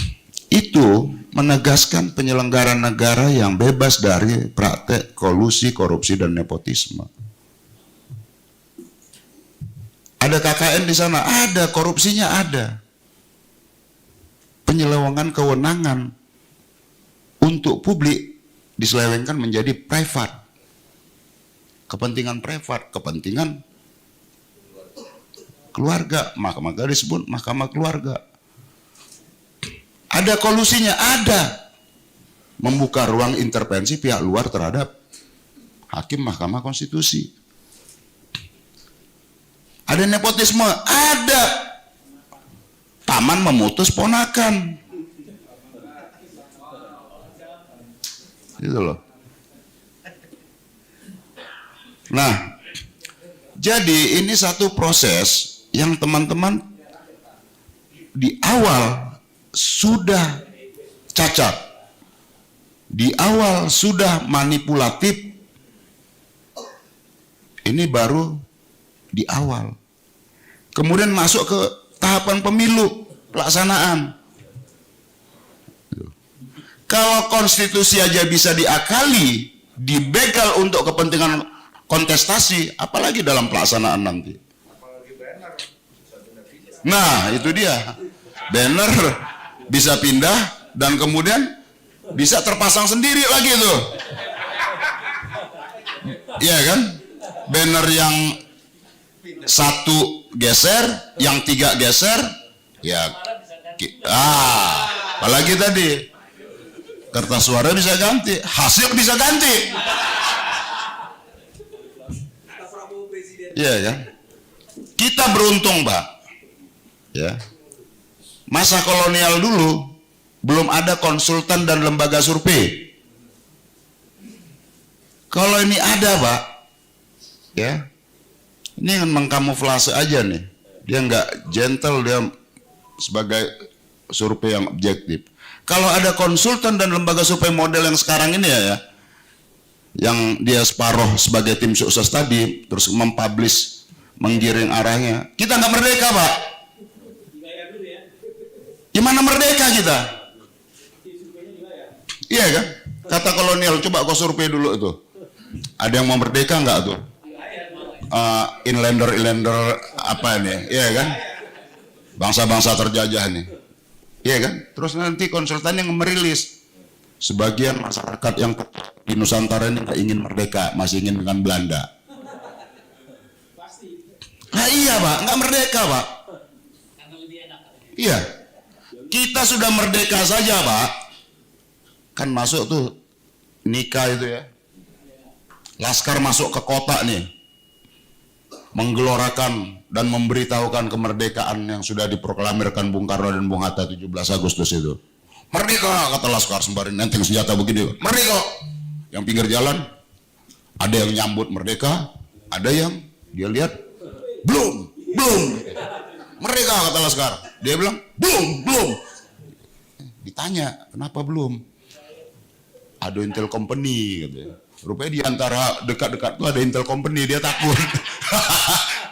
itu menegaskan penyelenggaraan negara yang bebas dari praktek kolusi, korupsi, dan nepotisme. Ada KKN di sana, ada korupsinya, ada penyelewengan kewenangan untuk publik diselewengkan menjadi privat, kepentingan privat, kepentingan keluarga, maka disebut mahkamah keluarga. Ada kolusinya, ada. membuka ruang intervensi pihak luar terhadap hakim Mahkamah Konstitusi. Ada nepotisme, ada. Paman memutus ponakan. Gitu loh. Nah, jadi ini satu proses yang teman-teman di awal sudah cacat, di awal sudah manipulatif. Ini baru di awal. Kemudian masuk ke tahapan pemilu, pelaksanaan. Kalau konstitusi aja bisa diakali, dibegal untuk kepentingan kontestasi, apalagi dalam pelaksanaan nanti. Nah, itu dia. Banner bisa pindah dan kemudian bisa terpasang sendiri lagi tuh. Iya kan? Banner yang satu geser, yang tiga geser, ya, apalagi tadi kertas suara bisa ganti, hasil bisa ganti, iya kan? Kita beruntung, Pak, ya. Masa kolonial dulu belum ada konsultan dan lembaga survei. Kalau ini ada, Pak, ya. Ini kan mengkamuflase aja nih. Dia nggak gentle, dia sebagai survei yang objektif. Kalau ada konsultan dan lembaga survei model yang sekarang ini ya, yang dia separuh sebagai tim sukses tadi, terus mempublish, menggiring arahnya, kita nggak merdeka, Pak. Gimana merdeka kita? Iya kan? Kata kolonial, coba kau survei dulu itu. Ada yang mau merdeka nggak tuh? Inlander apa ini, iya kan? Bangsa-bangsa terjajah nih, iya kan? Terus nanti konsultan yang merilis sebagian masyarakat yang di Nusantara ini nggak ingin merdeka, masih ingin dengan Belanda. Nah iya, Pak, nggak merdeka, Pak. Iya, kita sudah merdeka saja, Pak. Kan masuk tuh nikah itu ya, Laskar masuk ke kota nih, menggelorakan dan memberitahukan kemerdekaan yang sudah diproklamirkan Bung Karno dan Bung Hatta 17 Agustus itu. Merdeka, kata Laskar sembari nenteng senjata begini. Merdeka. Yang pinggir jalan ada yang nyambut merdeka, ada yang dia lihat belum. Merdeka, kata Laskar. Dia bilang belum. Ditanya, kenapa belum? Ada Intel Company katanya. Rupanya di antara dekat-dekat itu ada Intel Company, dia takut.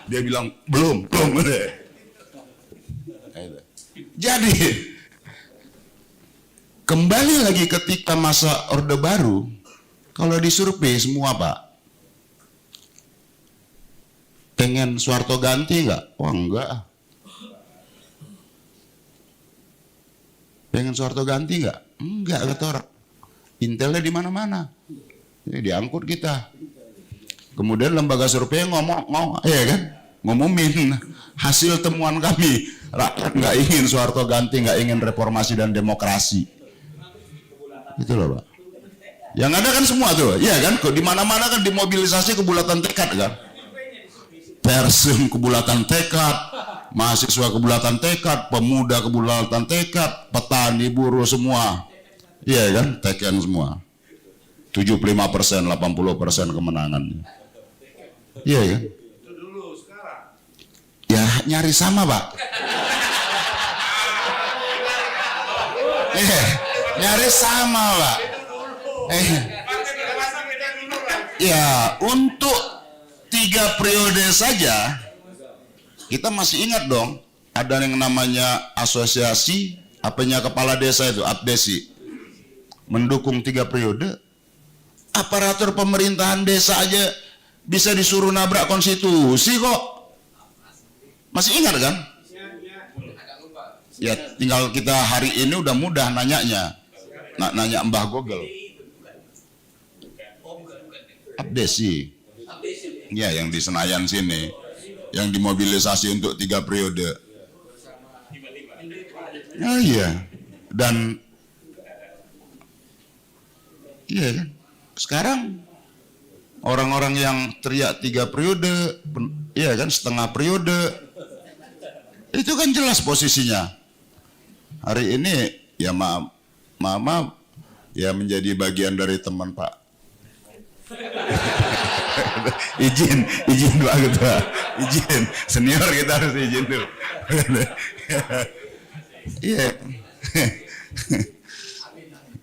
Dia bilang belum. Jadi kembali lagi ketika masa Orde Baru, kalau disurvei semua, Pak, pengen Soeharto ganti nggak? Wah, enggak. Pengen Soeharto ganti nggak? Enggak, kata orang. Intelnya di mana-mana. Diangkut kita. Kemudian lembaga survei ngumumin hasil temuan kami. Rakyat nggak ingin Soeharto ganti, nggak ingin reformasi dan demokrasi. Itu loh, Pak. Yang ada kan semua tuh, iya kan? Di mana-mana kan dimobilisasi kebulatan tekad kan. Persem kebulatan tekad, mahasiswa kebulatan tekad, pemuda kebulatan tekad, petani, buruh semua. Iya kan? Tekad semua. 75%, 80% kemenangannya. Iya ya. Itu dulu, sekarang. Ya nyari sama, Pak. Nyari sama, Pak. Ya, untuk 3 periode saja kita masih ingat dong, ada yang namanya asosiasi kepala desa itu, APDESI. Mendukung 3 periode. Aparatur pemerintahan desa aja bisa disuruh nabrak konstitusi kok. Masih ingat kan? Ya tinggal kita hari ini udah mudah nanyanya. Nanya Mbah Google. APDESI. Ya yang di Senayan sini, yang dimobilisasi untuk 3 periode. Oh iya. Dan Iya kan? Sekarang orang-orang yang teriak 3 periode, iya kan, setengah periode, itu kan jelas posisinya. Hari ini ya maaf ya menjadi bagian dari teman Pak. izin Pak Ketua, izin senior kita harus izin dulu. Iya,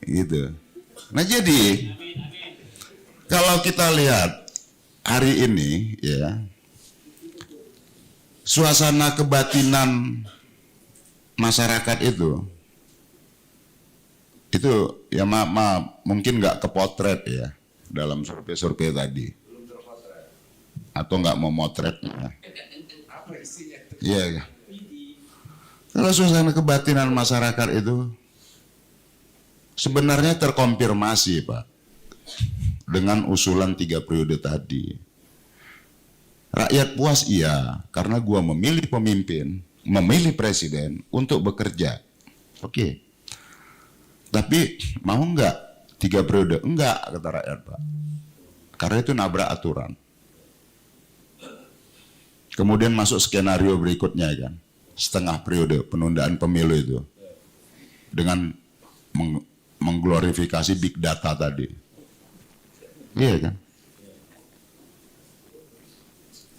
gitu. Nah jadi kalau kita lihat hari ini ya, suasana kebatinan masyarakat itu ya maaf mungkin nggak kepotret ya dalam survei tadi, atau nggak mau motretnya. Iya. Kalau suasana kebatinan masyarakat itu sebenarnya terkonfirmasi Pak dengan usulan 3 periode tadi. Rakyat puas iya, karena gua memilih pemimpin, memilih presiden untuk bekerja. Oke. Tapi mau nggak 3 periode? Enggak, kata rakyat Pak. Karena itu nabrak aturan. Kemudian masuk skenario berikutnya kan, setengah periode penundaan pemilu itu dengan mengglorifikasi big data tadi. Iya kan?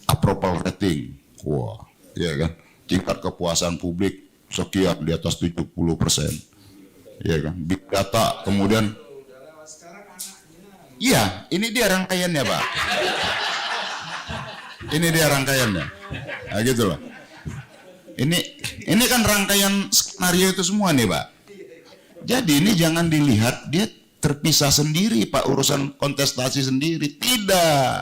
Approval rating. Wah, iya kan? Tingkat kepuasan publik sekian di atas 70%. Iya kan? Big data, kemudian iya, ini dia rangkaiannya, Pak. Ini dia rangkaiannya. Nah, gitu loh. Ini kan rangkaian skenario itu semua nih, Pak. Jadi ini jangan dilihat dia terpisah sendiri, Pak, urusan kontestasi sendiri. Tidak.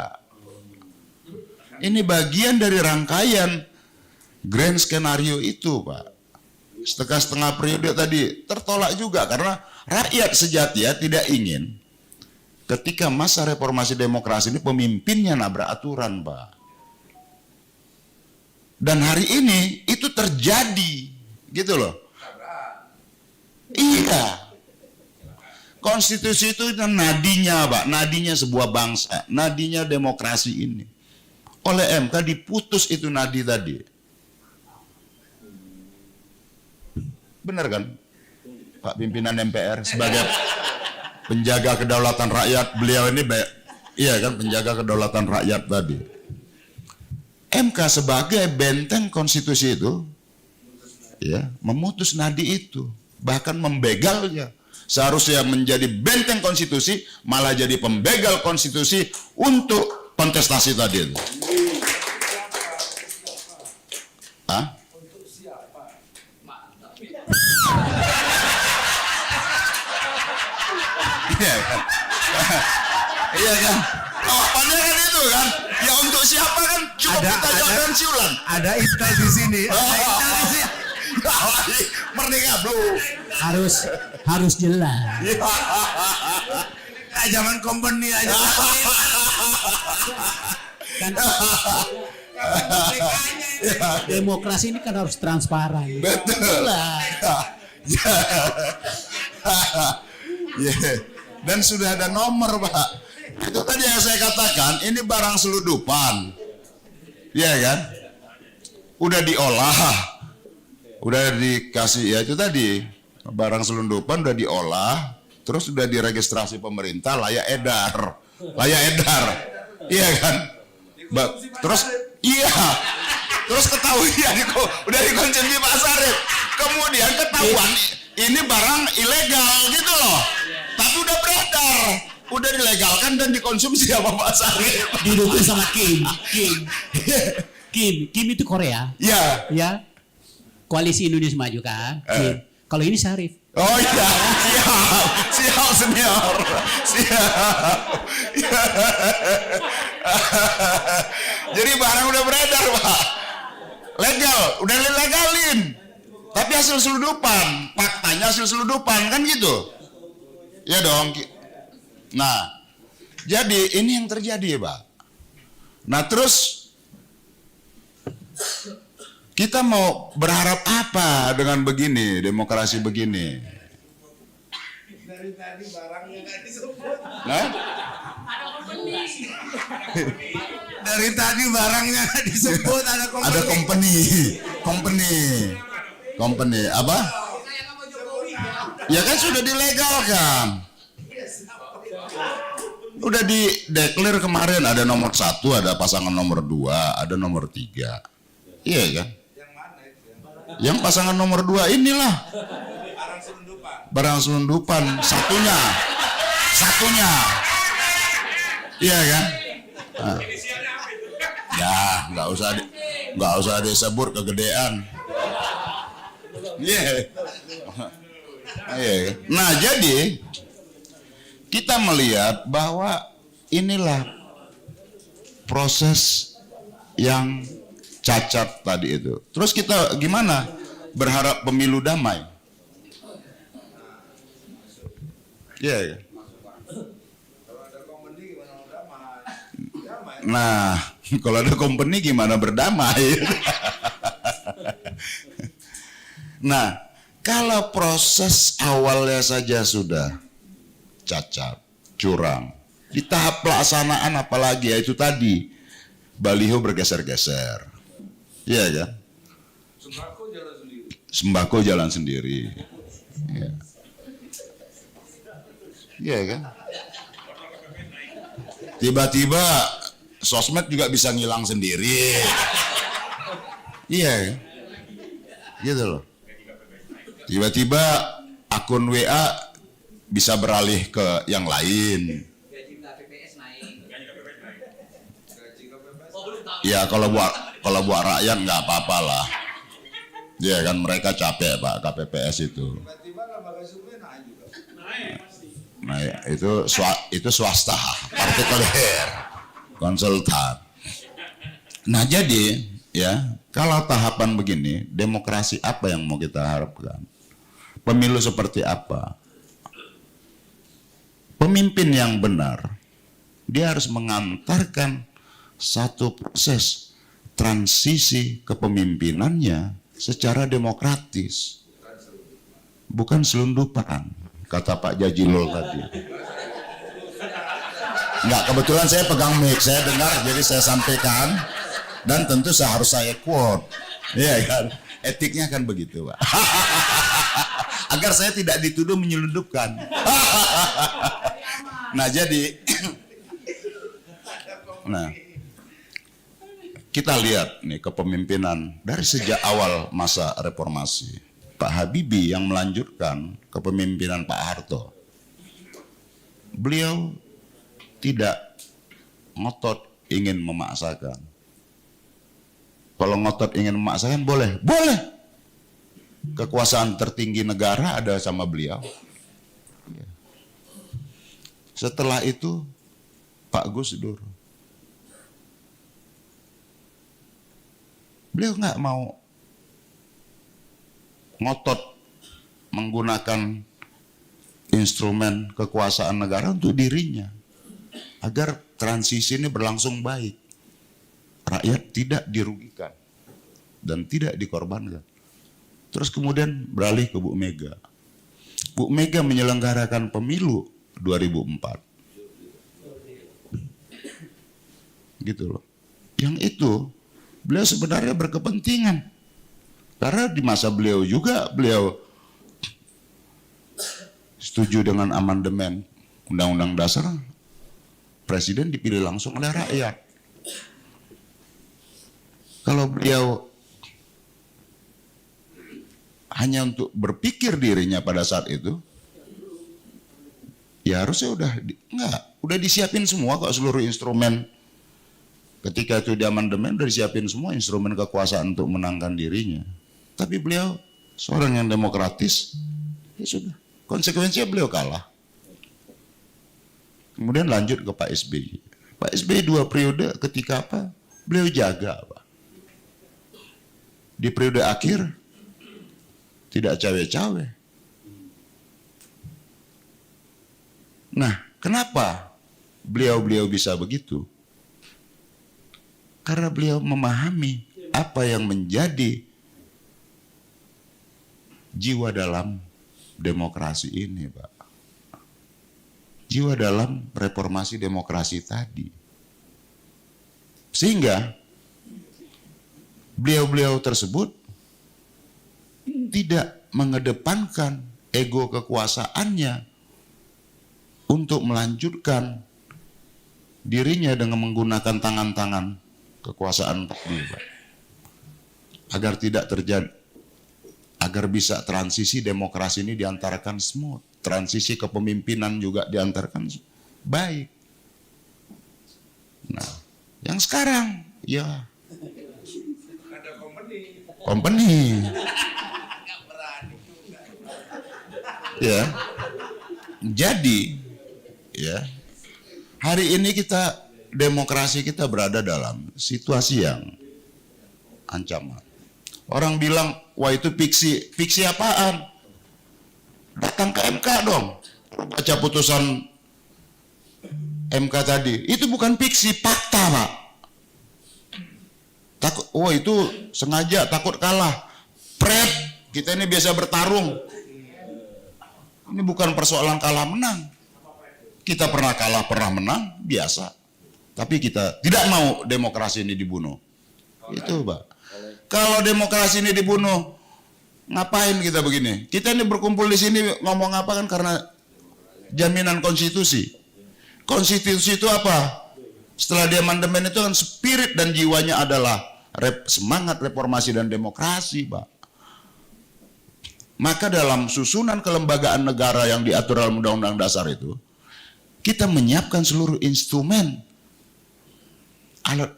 Ini bagian dari rangkaian grand skenario itu, Pak. Setengah periode tadi tertolak juga karena rakyat sejati ya tidak ingin ketika masa reformasi demokrasi ini pemimpinnya nabrak aturan, Pak. Dan hari ini itu terjadi, gitu loh. Iya. Konstitusi itu nadinya, Pak, nadinya sebuah bangsa, nadinya demokrasi ini. Oleh MK diputus itu nadi tadi. Benar kan? Pak pimpinan MPR sebagai penjaga kedaulatan rakyat, beliau ini iya kan, penjaga kedaulatan rakyat tadi. MK sebagai benteng konstitusi itu ya, memutus nadi itu, bahkan membegalnya. Seharusnya menjadi benteng konstitusi, malah jadi pembegal konstitusi untuk kontestasi tadi itu. Hah? Iya kan? Iya kan? Jawabannya kan itu kan? Ya untuk siapa kan? Cukup kita jawab dengan siulan. Ada intel di sini. Merdeka belum? Harus jelas. Zaman company aja. Kan demokrasi ini kan harus transparan. Betul. Dan sudah ada nomor, Pak. Itu tadi yang saya katakan, ini barang selundupan. Iya kan? Udah diolah. Udah dikasih, ya itu tadi. Barang selundupan udah diolah, terus udah diregistrasi pemerintah, layak edar. Layak edar. Iya kan? Terus, iya. Terus ketahuan, udah dikonsumsi Pak Sarif. Kemudian ketahuan, ini barang ilegal gitu loh. Tapi udah beredar, udah dilegalkan dan dikonsumsi sama Pak Sarif. Didukung sama Kim itu Korea. Iya. Ya. Koalisi Indonesia Maju kan. Kim. Kalau ini Sarif. Oh iya, siap senior, siap. Jadi barang udah beredar, Pak. Legal, udah dilegalin. Tapi hasil selundupan, faktanya hasil selundupan kan gitu. Ya dong. Nah, jadi ini yang terjadi, Pak. Nah, terus kita mau berharap apa dengan begini, demokrasi begini? Nah, Dari tadi barangnya nggak disebut, ada ada company apa? Ya kan sudah dilegalkan. Udah di-declare kemarin, ada nomor 1, ada pasangan nomor 2, ada nomor 3. Iya kan? Yang pasangan nomor 2 inilah barang selundupan satunya. Iya kan? Nah. Ya, nggak usah disebut kegedean. Iya. Yeah. Nah, jadi kita melihat bahwa inilah proses yang cacat tadi itu. Terus kita gimana? Berharap pemilu damai. Iya. Yeah. Nah, kalau ada company gimana berdamai? Nah, kalau proses awalnya saja sudah cacat, curang, di tahap pelaksanaan apalagi, ya itu tadi, baliho bergeser-geser. Iya kan? Sembako jalan sendiri. Iya. Iya kan? Tiba-tiba sosmed juga bisa ngilang sendiri. Iya, gitu loh. Tiba-tiba akun WA bisa beralih ke yang lain. Ya kalau buat rakyat nggak apa-apa lah. Ya kan mereka capek Pak KPPS itu. Nah itu swasta, partikuler, konsultan. Nah jadi ya kalau tahapan begini, demokrasi apa yang mau kita harapkan? Pemilu seperti apa? Pemimpin yang benar, dia harus mengantarkan satu proses transisi kepemimpinannya secara demokratis, bukan selundupan, kata Pak Jajilul tadi. Enggak, kebetulan saya pegang mic, saya dengar, jadi saya sampaikan, dan tentu harus saya quote, iya kan? Etiknya kan begitu, Pak. Agar saya tidak dituduh menyelundupkan. Nah jadi, nah kita lihat nih kepemimpinan dari sejak awal masa reformasi. Pak Habibie yang melanjutkan kepemimpinan Pak Harto. Beliau tidak ngotot ingin memaksakan. Kalau ngotot ingin memaksakan boleh. Kekuasaan tertinggi negara ada sama beliau. Setelah itu Pak Gus Dur. Beliau nggak mau ngotot menggunakan instrumen kekuasaan negara untuk dirinya agar transisi ini berlangsung baik, rakyat tidak dirugikan dan tidak dikorbankan. Terus kemudian beralih ke Bu Mega. Bu Mega menyelenggarakan pemilu 2004, gitu loh. Yang itu beliau sebenarnya berkepentingan. Karena di masa beliau juga, beliau setuju dengan amandemen Undang-Undang Dasar, Presiden dipilih langsung oleh rakyat. Kalau beliau hanya untuk berpikir dirinya pada saat itu, ya harusnya udah disiapin semua kok seluruh instrumen. Ketika itu di amandemen udah disiapin semua instrumen kekuasaan untuk menangkan dirinya. Tapi beliau seorang yang demokratis, ya sudah. Konsekuensinya beliau kalah. Kemudian lanjut ke Pak SBY. Pak SBY 2 periode ketika apa? Beliau jaga Pak. Di periode akhir tidak cawe-cawe. Nah, kenapa beliau bisa begitu? Karena beliau memahami apa yang menjadi jiwa dalam demokrasi ini, Pak. jiwa dalam reformasi demokrasi tadi. Sehingga beliau-beliau tersebut tidak mengedepankan ego kekuasaannya untuk melanjutkan dirinya dengan menggunakan tangan-tangan kekuasaan tadi, Pak. Agar tidak terjadi, agar bisa transisi demokrasi ini diantarkan smooth, transisi kepemimpinan juga diantarkan baik. Nah, yang sekarang ya company. Ya. Jadi ya, hari ini demokrasi kita berada dalam situasi yang ancaman. Orang bilang, wah itu fiksi. Fiksi apaan? Datang ke MK dong. Baca putusan MK tadi. Itu bukan fiksi, fakta, Pak. Takut, oh itu sengaja takut kalah. Pret, kita ini biasa bertarung. Ini bukan persoalan kalah menang. Kita pernah kalah, pernah menang, biasa. Tapi kita tidak mau demokrasi ini dibunuh. Itu, Pak. Kalau demokrasi ini dibunuh, ngapain kita begini? Kita ini berkumpul di sini ngomong apa kan karena jaminan konstitusi. Konstitusi itu apa? Setelah di amandemen itu kan spirit dan jiwanya adalah semangat reformasi dan demokrasi, Pak. Maka dalam susunan kelembagaan negara yang diatur dalam Undang-Undang Dasar itu, kita menyiapkan seluruh instrumen alat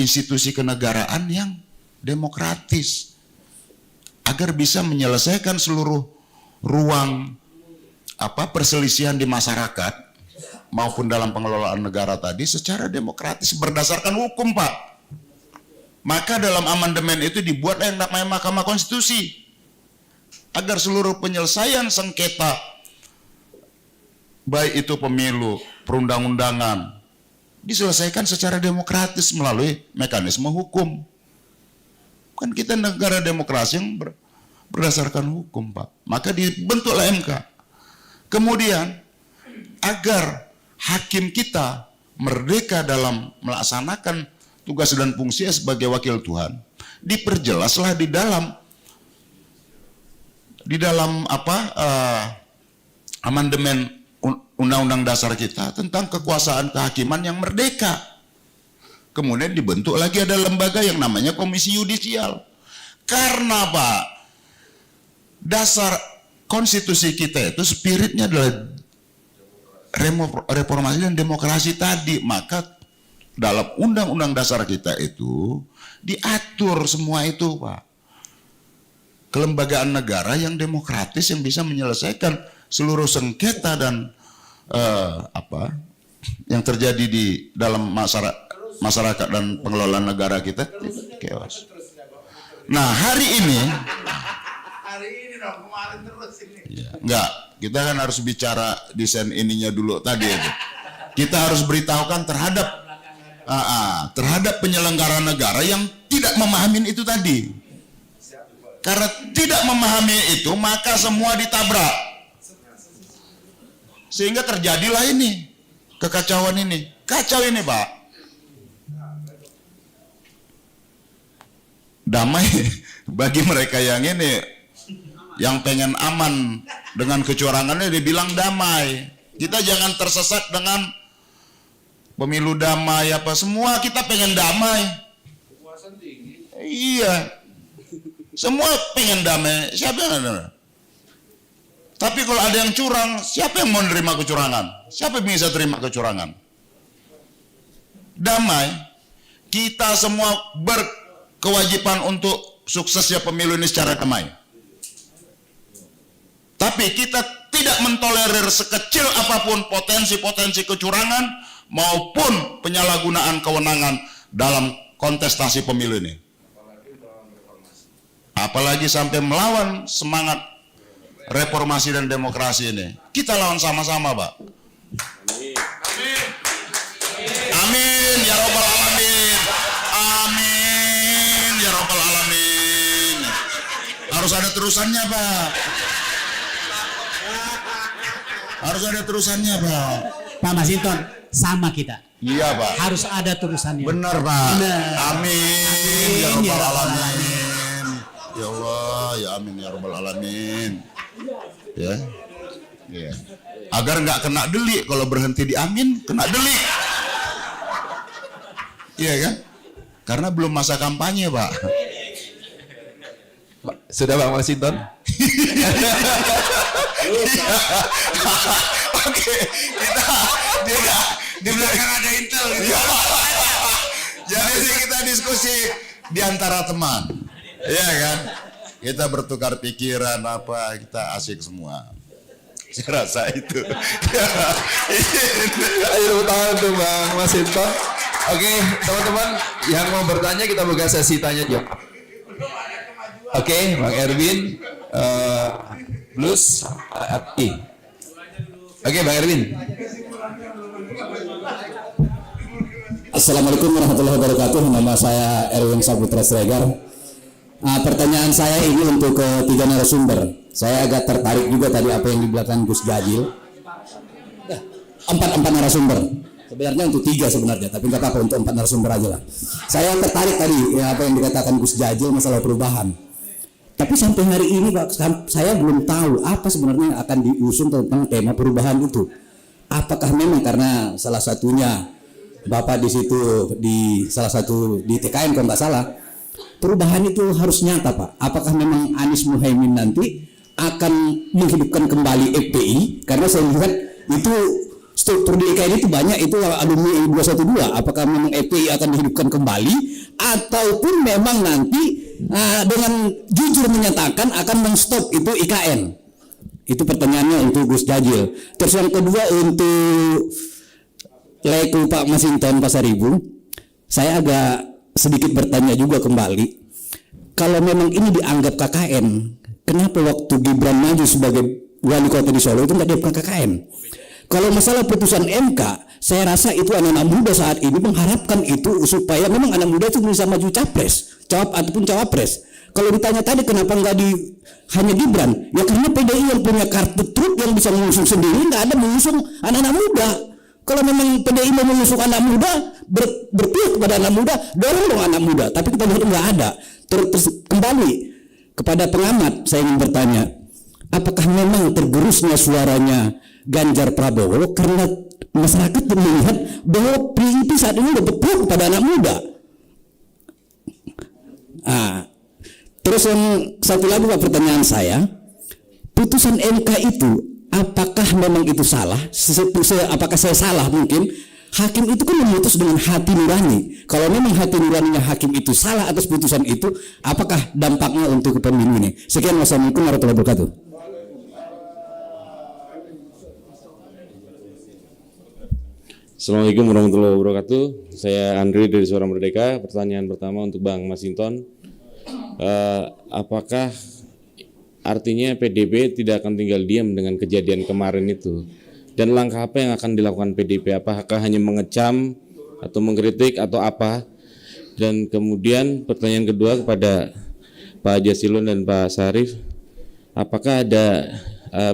institusi kenegaraan yang demokratis agar bisa menyelesaikan seluruh ruang perselisihan di masyarakat maupun dalam pengelolaan negara tadi secara demokratis berdasarkan hukum, Pak. Maka dalam amandemen itu dibuat yang namanya Mahkamah Konstitusi agar seluruh penyelesaian sengketa baik itu pemilu, perundang-undangan diselesaikan secara demokratis melalui mekanisme hukum. Kan kita negara demokrasi yang berdasarkan hukum, Pak. Maka dibentuklah MK. Kemudian agar hakim kita merdeka dalam melaksanakan tugas dan fungsinya sebagai wakil Tuhan, diperjelaslah di dalam amandemen Undang-Undang Dasar kita tentang kekuasaan kehakiman yang merdeka. Kemudian dibentuk lagi ada lembaga yang namanya Komisi Yudisial. Karena, Pak, dasar konstitusi kita itu spiritnya adalah reformasi dan demokrasi tadi. Maka dalam Undang-Undang Dasar kita itu diatur semua itu, Pak. Kelembagaan negara yang demokratis yang bisa menyelesaikan seluruh sengketa dan yang terjadi di dalam masyarakat dan pengelolaan negara kita chaos. Nah, hari ini dong, kemarin terus ini. Ya, enggak, kita kan harus bicara desain ininya dulu tadi itu. Kita harus beritahukan terhadap penyelenggara negara yang tidak memahami itu tadi. Karena tidak memahami itu, maka semua ditabrak. Sehingga terjadilah ini, kekacauan ini. Kacau ini, Pak. Damai bagi mereka yang ini, yang pengen aman dengan kecurangannya dibilang damai. Kita jangan tersesat dengan pemilu damai apa semua, kita pengen damai. Kepuasan tinggi. Iya. Semua pengen damai. Siapa yang ada? Tapi kalau ada yang curang, siapa yang mau menerima kecurangan? Siapa yang bisa terima kecurangan? Damai. Kita semua berkewajiban untuk suksesnya pemilu ini secara damai. Tapi kita tidak mentolerir sekecil apapun potensi-potensi kecurangan maupun penyalahgunaan kewenangan dalam kontestasi pemilu ini. Apalagi sampai melawan semangat reformasi dan demokrasi ini. Kita lawan sama-sama, Pak. Amin ya rabbal alamin. Amin ya rabbal alamin. Harus ada terusannya, Pak. Harus ada terusannya, Pak. Pak Masinton, sama kita. Iya, Pak. Harus ada terusannya. Benar, Pak. Benar. Amin. Ya Amin, ya Rabbal Rabbal Alamin. Ya Allah, ya amin ya Rabbal Alamin. Ya. Ya. Agar nggak kena delik, kalau berhenti di amin, kena delik. Iya kan? Karena belum masa kampanye, Pak. Sudah Bang Masinton? Oke, kita di belakang ada intel gitu. Jadi kita diskusi di antara teman. Iya kan? Kita bertukar pikiran apa, kita asik semua. Saya rasa itu. Ayo tepuk tangan untuk Bang Masinton. Oke, teman-teman yang mau bertanya kita buka sesi tanya jawab. Oke, Bang Erwin, Blues, I. Oke, Bang Erwin. Assalamualaikum warahmatullahi wabarakatuh. Nama saya Erwin Saputra Sregar. Pertanyaan saya ini untuk ketiga narasumber. Saya agak tertarik juga tadi apa yang dibilang Gus Jajil. Empat narasumber. Sebenarnya untuk 3 sebenarnya, tapi nggak apa-apa, untuk 4 narasumber aja lah. Saya tertarik tadi ya, apa yang dikatakan Gus Jajil masalah perubahan. Tapi sampai hari ini Pak, saya belum tahu apa sebenarnya yang akan diusung tentang tema perubahan itu. Apakah memang karena salah satunya Bapak di situ di salah satu di TKN kalau nggak salah, perubahan itu harus nyata Pak. Apakah memang Anies Muhaimin nanti akan menghidupkan kembali FPI? Karena saya lihat itu struktur di IKN itu banyak, itu alumni 212. Apakah memang FPI akan dihidupkan kembali ataupun memang nanti dengan jujur menyatakan akan men-stop itu IKN? Itu pertanyaannya untuk Gus Jajil. Terus yang kedua untuk Leku Pak Masinton Pasaribu, saya agak sedikit bertanya juga kembali. Kalau memang ini dianggap KKN, kenapa waktu Gibran maju sebagai wali kota di Solo itu nggak dianggap KKN? Kalau masalah putusan MK, saya rasa itu anak-anak muda saat ini mengharapkan itu supaya memang anak muda itu bisa maju capres, ataupun cawapres. Kalau ditanya tadi kenapa nggak hanya Gibran, ya karena PDI yang punya kartu truk yang bisa mengusung sendiri, nggak ada mengusung anak-anak muda. Kalau memang PDI mau mengusung anak muda, berpihak kepada anak muda, dorong dong anak muda. Tapi kita lihat nggak ada. Terus kembali kepada pengamat, saya ingin bertanya, apakah memang tergerusnya suaranya Ganjar Prabowo karena masyarakat melihat bahwa PDIP saat ini udah berpihak kepada anak muda? Terus yang satu lagi Pak, pertanyaan saya, putusan MK itu apakah memang itu salah? Apakah saya salah mungkin? Hakim itu kan memutus dengan hati nurani. Kalau memang hati nuraninya hakim itu salah atas putusan itu, apakah dampaknya untuk pemilu ini? Sekian, wassalamualaikum warahmatullahi wabarakatuh. Assalamualaikum warahmatullahi wabarakatuh. Saya Andri dari Suara Merdeka. Pertanyaan pertama untuk Bang Masinton. Apakah artinya PDIP tidak akan tinggal diam dengan kejadian kemarin itu? Dan langkah apa yang akan dilakukan PDIP? Apakah hanya mengecam atau mengkritik atau apa? Dan kemudian pertanyaan kedua kepada Pak Jasilon dan Pak Sarif, apakah ada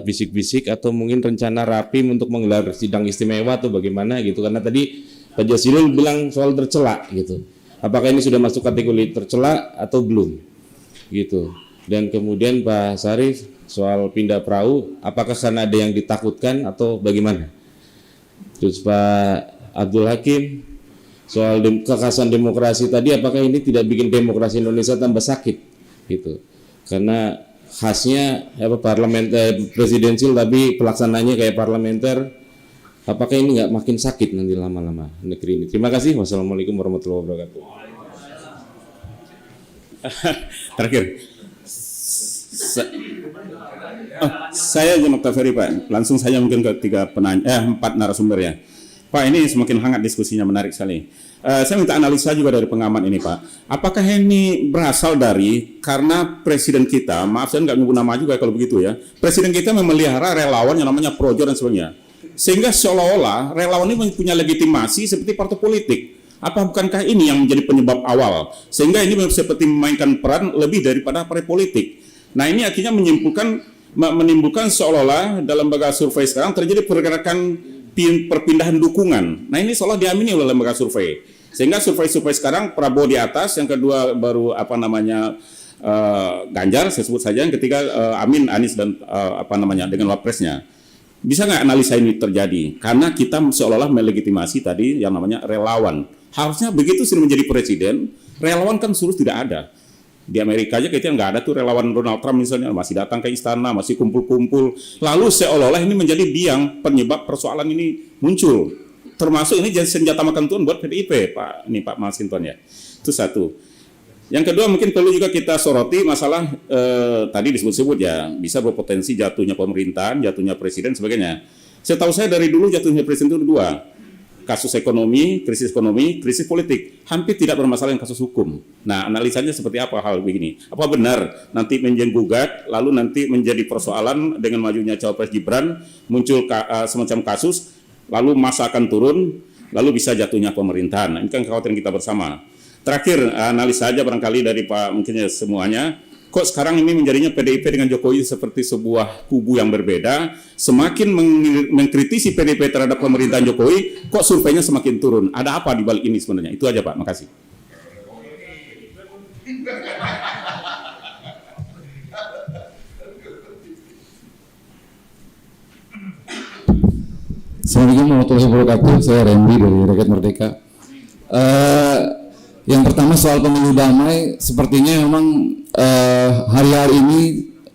bisik-bisik atau mungkin rencana Rapim untuk menggelar sidang istimewa atau bagaimana gitu? Karena tadi Pak Jasilon bilang soal tercela gitu. Apakah ini sudah masuk kategori tercela atau belum? Gitu. Dan kemudian Pak Sarif soal pindah perahu, apakah karena ada yang ditakutkan atau bagaimana? Terus Pak Abdul Hakim soal kekhasan demokrasi tadi, apakah ini tidak bikin demokrasi Indonesia tambah sakit? Gitu. Karena khasnya parlementer presidensial tapi pelaksananya kayak parlementer, apakah ini nggak makin sakit nanti lama-lama negeri ini? Terima kasih. Wassalamualaikum warahmatullahi wabarakatuh. Terakhir, saya Jonok Taferi Pak. Langsung saja mungkin ke 4 narasumber ya. Pak, ini semakin hangat diskusinya, menarik sekali. Saya minta analisa juga dari pengamat ini Pak. Apakah ini berasal dari karena presiden kita, maaf saya nggak nyebut nama juga kalau begitu ya, presiden kita memelihara relawan yang namanya projo dan sebagainya, sehingga seolah-olah relawan ini punya legitimasi seperti partai politik. Apa bukankah ini yang menjadi penyebab awal sehingga ini seperti memainkan peran lebih daripada partai politik? Nah, ini akhirnya menyimpulkan menimbulkan seolah-olah dalam lembaga survei sekarang terjadi pergerakan perpindahan dukungan. Nah ini seolah diamini oleh lembaga survei. Sehingga survei-survei sekarang Prabowo di atas, yang kedua baru Ganjar, saya sebut saja, yang ketiga Amin, Anies dan dengan wapresnya. Bisa nggak analisa ini terjadi? Karena kita seolah-olah melegitimasi tadi yang namanya relawan. Harusnya begitu sudah menjadi presiden, relawan kan suruh tidak ada. Di Amerika aja kita nggak ada tuh relawan Donald Trump misalnya, masih datang ke istana, masih kumpul-kumpul. Lalu seolah-olah ini menjadi biang penyebab persoalan ini muncul. Termasuk ini jadi senjata makan tuan buat PDIP, Pak Masinton ya. Itu satu. Yang kedua mungkin perlu juga kita soroti masalah tadi disebut-sebut ya, bisa berpotensi jatuhnya pemerintahan, jatuhnya presiden, sebagainya. Setahu saya dari dulu jatuhnya presiden itu dua. Kasus ekonomi, krisis politik, hampir tidak bermasalah dengan kasus hukum. Nah, analisanya seperti apa hal begini? Apa benar nanti menjenggugat, lalu nanti menjadi persoalan dengan majunya cawapres Gibran, muncul semacam kasus, lalu masa akan turun, lalu bisa jatuhnya pemerintahan. Nah, ini kan kekhawatiran kita bersama. Terakhir, analisa aja barangkali dari Pak mungkin ya semuanya. Kok sekarang ini menjadinya PDIP dengan Jokowi seperti sebuah kubu yang berbeda, semakin mengkritisi PDIP terhadap pemerintahan Jokowi, kok surveinya semakin turun. Ada apa di balik ini sebenarnya? Itu aja Pak, makasih. Assalamualaikum warahmatullahi wabarakatuh. Saya Randy dari Rakyat Merdeka. Yang pertama soal pemilu damai, sepertinya memang hari-hari ini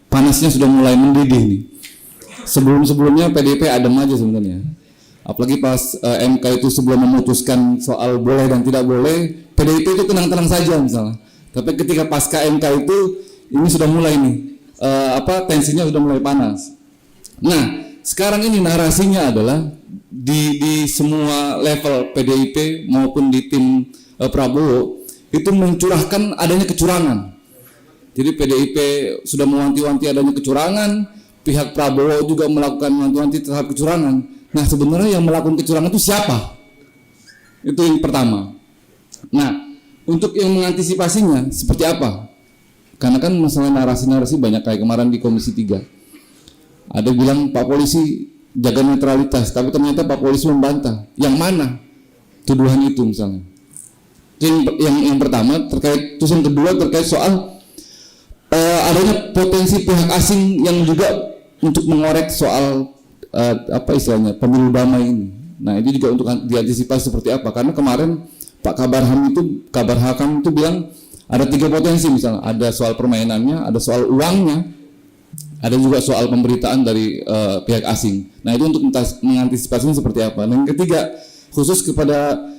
panasnya sudah mulai mendidih nih. Sebelum-sebelumnya PDIP adem aja sebenarnya. Apalagi pas MK itu sebelum memutuskan soal boleh dan tidak boleh, PDIP itu tenang-tenang saja misalnya. Tapi ketika pasca MK itu ini sudah mulai nih, tensinya sudah mulai panas. Nah, sekarang ini narasinya adalah di semua level PDIP maupun di tim Prabowo itu mencurahkan adanya kecurangan. Jadi PDIP sudah mewanti-wanti adanya kecurangan, pihak Prabowo juga melakukan wanti-wanti terhadap kecurangan. Nah, sebenarnya yang melakukan kecurangan itu siapa? Itu yang pertama. Nah, untuk yang mengantisipasinya seperti apa? Karena kan masalah narasi-narasi banyak kayak kemarin di Komisi 3. Ada bilang Pak Polisi jaga netralitas, tapi ternyata Pak Polisi membantah. Yang mana tuduhan itu misalnya? Yang pertama terkait, terus yang kedua terkait soal adanya potensi pihak asing yang juga untuk mengorek soal istilahnya pemilu damai ini. Nah, itu juga untuk diantisipasi seperti apa? Karena kemarin Pak Kabar Hakam itu bilang ada 3 potensi misalnya, ada soal permainannya, ada soal uangnya, ada juga soal pemberitaan dari pihak asing. Nah, itu untuk mengantisipasinya seperti apa? Dan yang ketiga, khusus kepada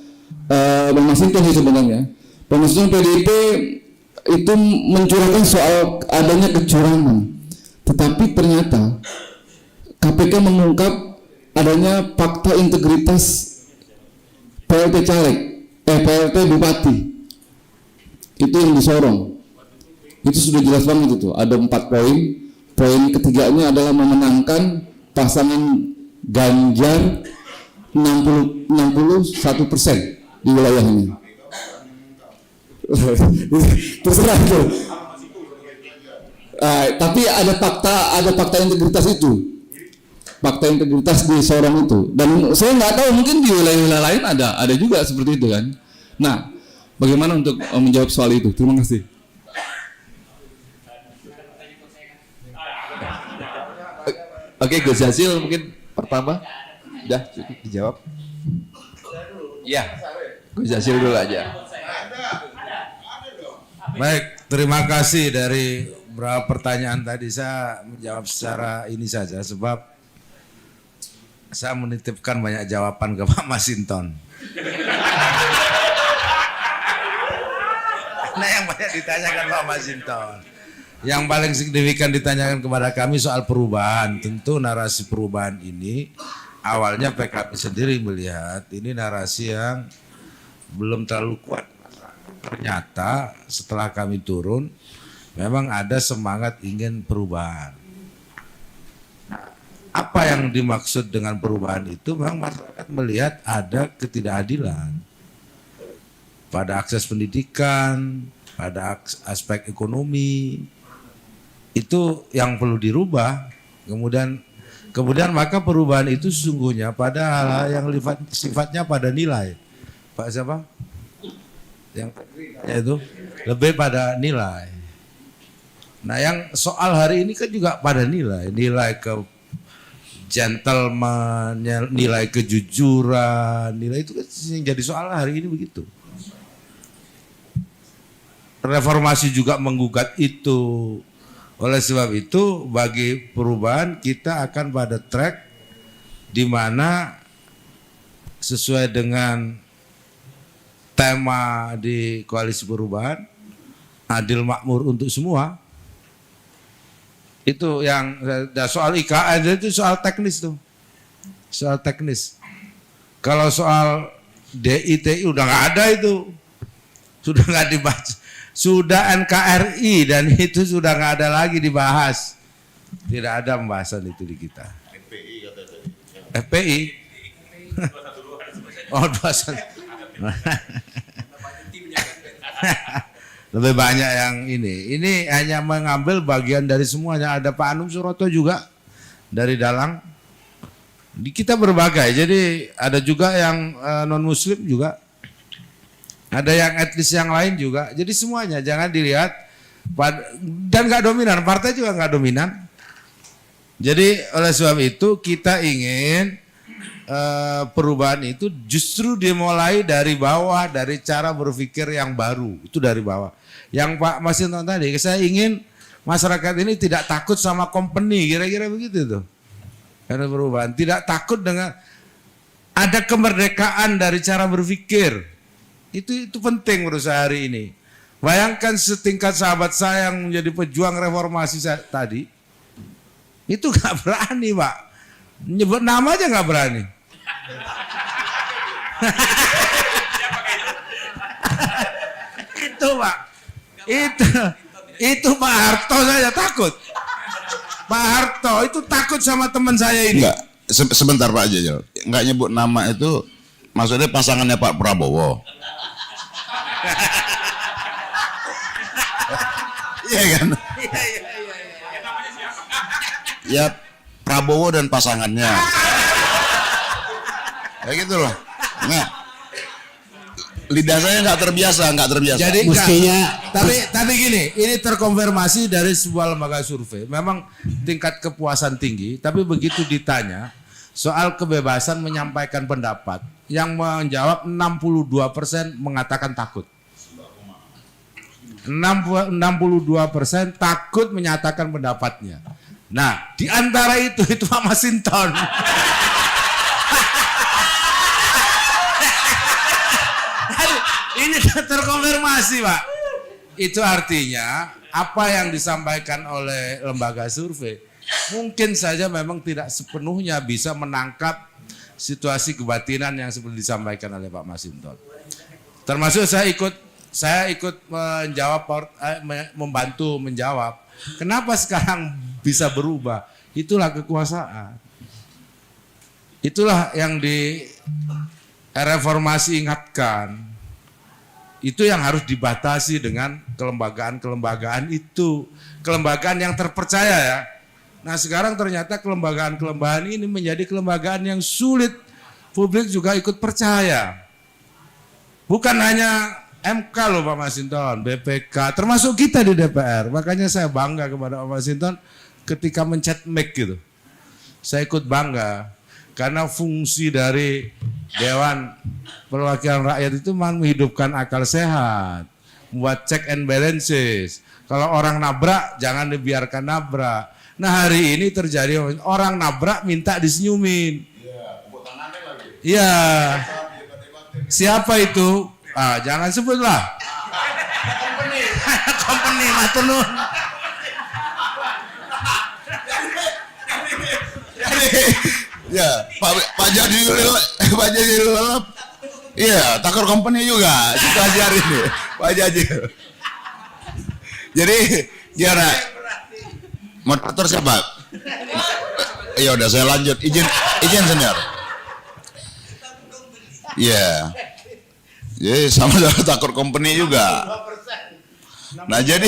Bang Masinton sebenarnya, Bang Masinton PDIP itu mencurahkan soal adanya kecurangan, tetapi ternyata KPK mengungkap adanya fakta integritas PLT caleg, PLT bupati, itu yang disorong. Itu sudah jelas banget itu, ada 4 poin. Poin ketiganya adalah memenangkan pasangan Ganjar 61% di wilayah ini. Terserah tuh. Tapi ada fakta integritas itu. Fakta integritas di Sorong itu. Dan saya nggak tahu, mungkin di wilayah-wilayah lain ada juga seperti itu kan. Nah, bagaimana untuk menjawab soal itu? Terima kasih. Oke, Gus Jazil mungkin pertama udah cukup dijawab. Ya, Gus Jazil dulu aja. Baik, terima kasih dari beberapa pertanyaan tadi. Saya menjawab secara ini saja sebab saya menitipkan banyak jawaban ke Pak Masinton. Nah, yang banyak ditanyakan Pak Masinton. Yang paling signifikan ditanyakan kepada kami soal perubahan. Tentu narasi perubahan ini awalnya PKB sendiri melihat ini narasi yang belum terlalu kuat. Ternyata setelah kami turun memang ada semangat ingin perubahan. Apa yang dimaksud dengan perubahan itu? Memang masyarakat melihat ada ketidakadilan pada akses pendidikan, pada aspek ekonomi. Itu yang perlu dirubah. Kemudian maka perubahan itu sesungguhnya pada hal yang sifatnya pada nilai. Pak siapa? Yang itu lebih pada nilai. Nah, yang soal hari ini kan juga pada nilai ke gentleman, nilai kejujuran, nilai itu kan yang jadi soal hari ini begitu. Reformasi juga menggugat itu. Oleh sebab itu bagi perubahan kita akan pada track di mana sesuai dengan tema di koalisi perubahan, adil makmur untuk semua. Itu yang soal IKN itu soal teknis tuh. Soal teknis. Kalau soal DITI udah nggak ada itu. Sudah nggak dibaca. Sudah NKRI dan itu sudah nggak ada lagi dibahas. Tidak ada pembahasan itu di kita. FPI kata tadi. FPI. Oh, 21. Lebih banyak yang ini. Ini hanya mengambil bagian dari semuanya. Ada Pak Anum Suroto juga dari Dalang. Di kita berbagai. Jadi ada juga yang non Muslim juga. Ada yang etnis yang lain juga. Jadi semuanya jangan dilihat dan nggak dominan. Partai juga nggak dominan. Jadi oleh sebab itu kita ingin perubahan itu justru dimulai dari bawah, dari cara berpikir yang baru. Itu dari bawah. Yang Pak Masinton tadi, saya ingin masyarakat ini tidak takut sama company, kira-kira begitu tuh. Karena perubahan tidak takut dengan ada kemerdekaan dari cara berpikir. Itu penting menurut saya hari ini. Bayangkan setingkat sahabat saya yang menjadi pejuang reformasi tadi, itu nggak berani Pak, nyebut nama aja nggak berani. Itu Pak, itu Pak Harto saja takut. Pak Harto itu takut sama teman saya ini. Enggak, sebentar Pak Jajal, nggak nyebut nama itu maksudnya pasangannya Pak Prabowo. Iya kan? Ya Prabowo dan pasangannya. Ya gitu loh. Nah, lidah saya nggak terbiasa. Jadi tapi gini, ini terkonfirmasi dari sebuah lembaga survei. Memang tingkat kepuasan tinggi, tapi begitu ditanya soal kebebasan menyampaikan pendapat, yang menjawab 62% mengatakan takut. 62% takut menyatakan pendapatnya. Nah, di antara itu Pak Masinton. Ini terkonfirmasi, Pak. Itu artinya apa yang disampaikan oleh lembaga survei mungkin saja memang tidak sepenuhnya bisa menangkap situasi kebatinan yang seperti disampaikan oleh Pak Masinton. Termasuk saya ikut membantu menjawab. Kenapa sekarang bisa berubah? Itulah kekuasaan. Itulah yang di reformasi ingatkan. Itu yang harus dibatasi dengan kelembagaan itu. Kelembagaan yang terpercaya ya. Nah sekarang ternyata kelembagaan ini menjadi kelembagaan yang sulit. Publik juga ikut percaya. Bukan hanya MK loh Pak Masinton, BPK, termasuk kita di DPR. Makanya saya bangga kepada Pak Masinton ketika mencet mic gitu. Saya ikut bangga karena fungsi dari Dewan Perwakilan Rakyat itu menghidupkan akal sehat, membuat check and balances. Kalau orang nabrak jangan dibiarkan nabrak. Nah hari ini terjadi orang nabrak minta disenyumin. Iya. Siapa itu? Ah, jangan sebutlah. Company matur nuwun. Ya, Pak Jadil, iya, takut company juga situasi hari ini, Pak Jadil. Jadi, gimana? Moderator siapa? Ya udah saya lanjut, izin senior. Iya. Jadi sama-sama takut company juga. Nah jadi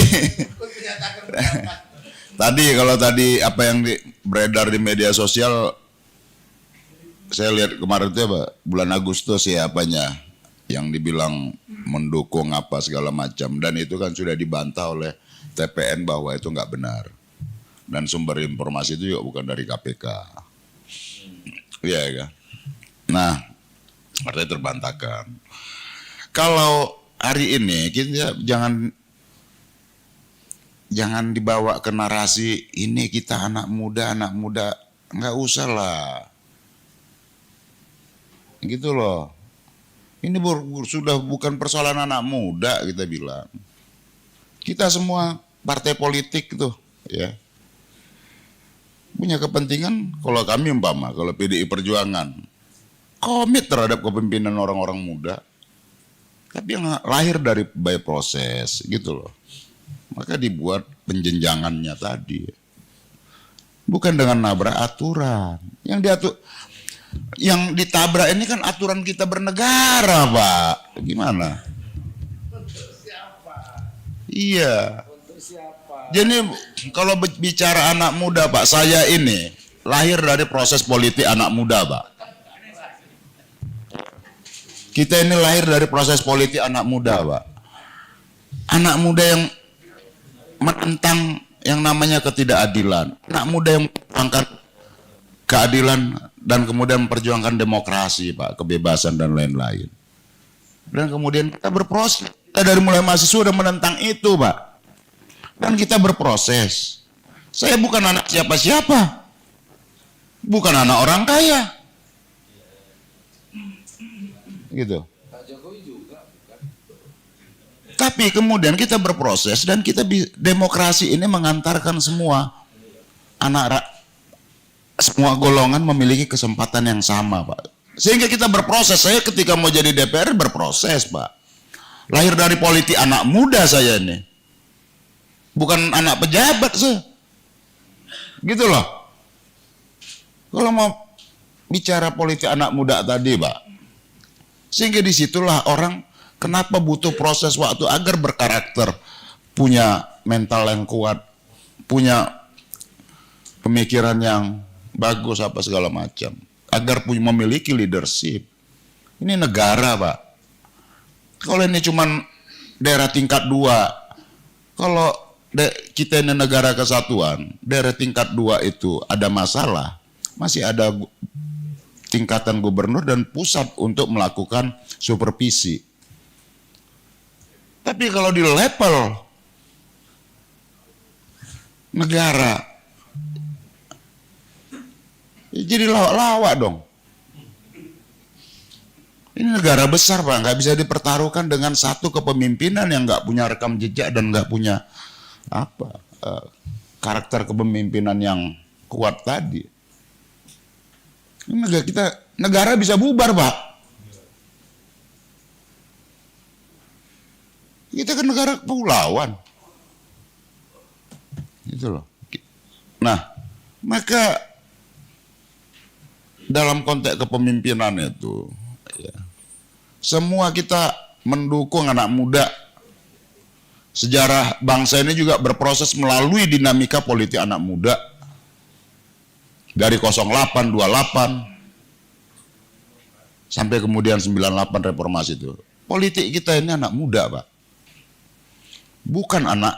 Kalau tadi apa yang beredar di media sosial, saya lihat kemarin itu apa, bulan Agustus ya apanya, yang dibilang mendukung apa segala macam, dan itu kan sudah dibantah oleh TPN bahwa itu nggak benar, dan sumber informasi itu juga bukan dari KPK, iya kan? Nah, artinya terbantahkan. Kalau hari ini kita jangan dibawa ke narasi ini kita anak muda, nggak usah lah, gitu loh. Ini sudah bukan persoalan anak muda, kita bilang. Kita semua partai politik tuh, ya, punya kepentingan. Kalau kami kalau PDI Perjuangan komit terhadap kepemimpinan orang-orang muda, tapi yang lahir dari by proses, gitu loh. Maka dibuat penjenjangannya tadi, bukan dengan nabrak aturan. Yang ditabrak ini kan aturan kita bernegara, Pak. Gimana? Iya. Jadi kalau bicara anak muda, Pak, saya ini lahir dari proses politik anak muda, Pak. Kita ini lahir dari proses politik anak muda, Pak. Anak muda yang menentang yang namanya ketidakadilan, anak muda yang memperjuangkan keadilan dan kemudian memperjuangkan demokrasi, Pak, kebebasan dan lain-lain. Dan kemudian kita berproses, kita dari mulai mahasiswa sudah menentang itu, Pak. Dan kita berproses. Saya bukan anak siapa-siapa, bukan anak orang kaya, gitu. Tapi kemudian kita berproses dan demokrasi ini mengantarkan semua semua golongan memiliki kesempatan yang sama, Pak. Sehingga kita berproses. Saya ketika mau jadi DPR berproses, Pak. Lahir dari politik anak muda saya ini. Bukan anak pejabat saya. Gitu loh. Kalau mau bicara politik anak muda tadi, Pak. Sehingga disitulah orang kenapa butuh proses waktu agar berkarakter, punya mental yang kuat, punya pemikiran yang bagus apa segala macam, agar memiliki leadership. Ini negara, Pak. Kalau ini cuman daerah tingkat 2, kalau kita ini negara kesatuan, daerah tingkat 2 itu ada masalah, masih ada tingkatan gubernur dan pusat untuk melakukan supervisi. Tapi kalau di level negara, jadi lawak-lawak dong. Ini negara besar, Pak, nggak bisa dipertaruhkan dengan satu kepemimpinan yang nggak punya rekam jejak dan nggak punya karakter kepemimpinan yang kuat tadi. Ini negara bisa bubar, Pak. Kita kan negara kepulauan, gitu loh. Nah, maka dalam konteks kepemimpinan itu, ya, semua kita mendukung anak muda. Sejarah bangsa ini juga berproses melalui dinamika politik anak muda. Dari 08, 28, sampai kemudian 98 reformasi itu. Politik kita ini anak muda, Pak. Bukan anak,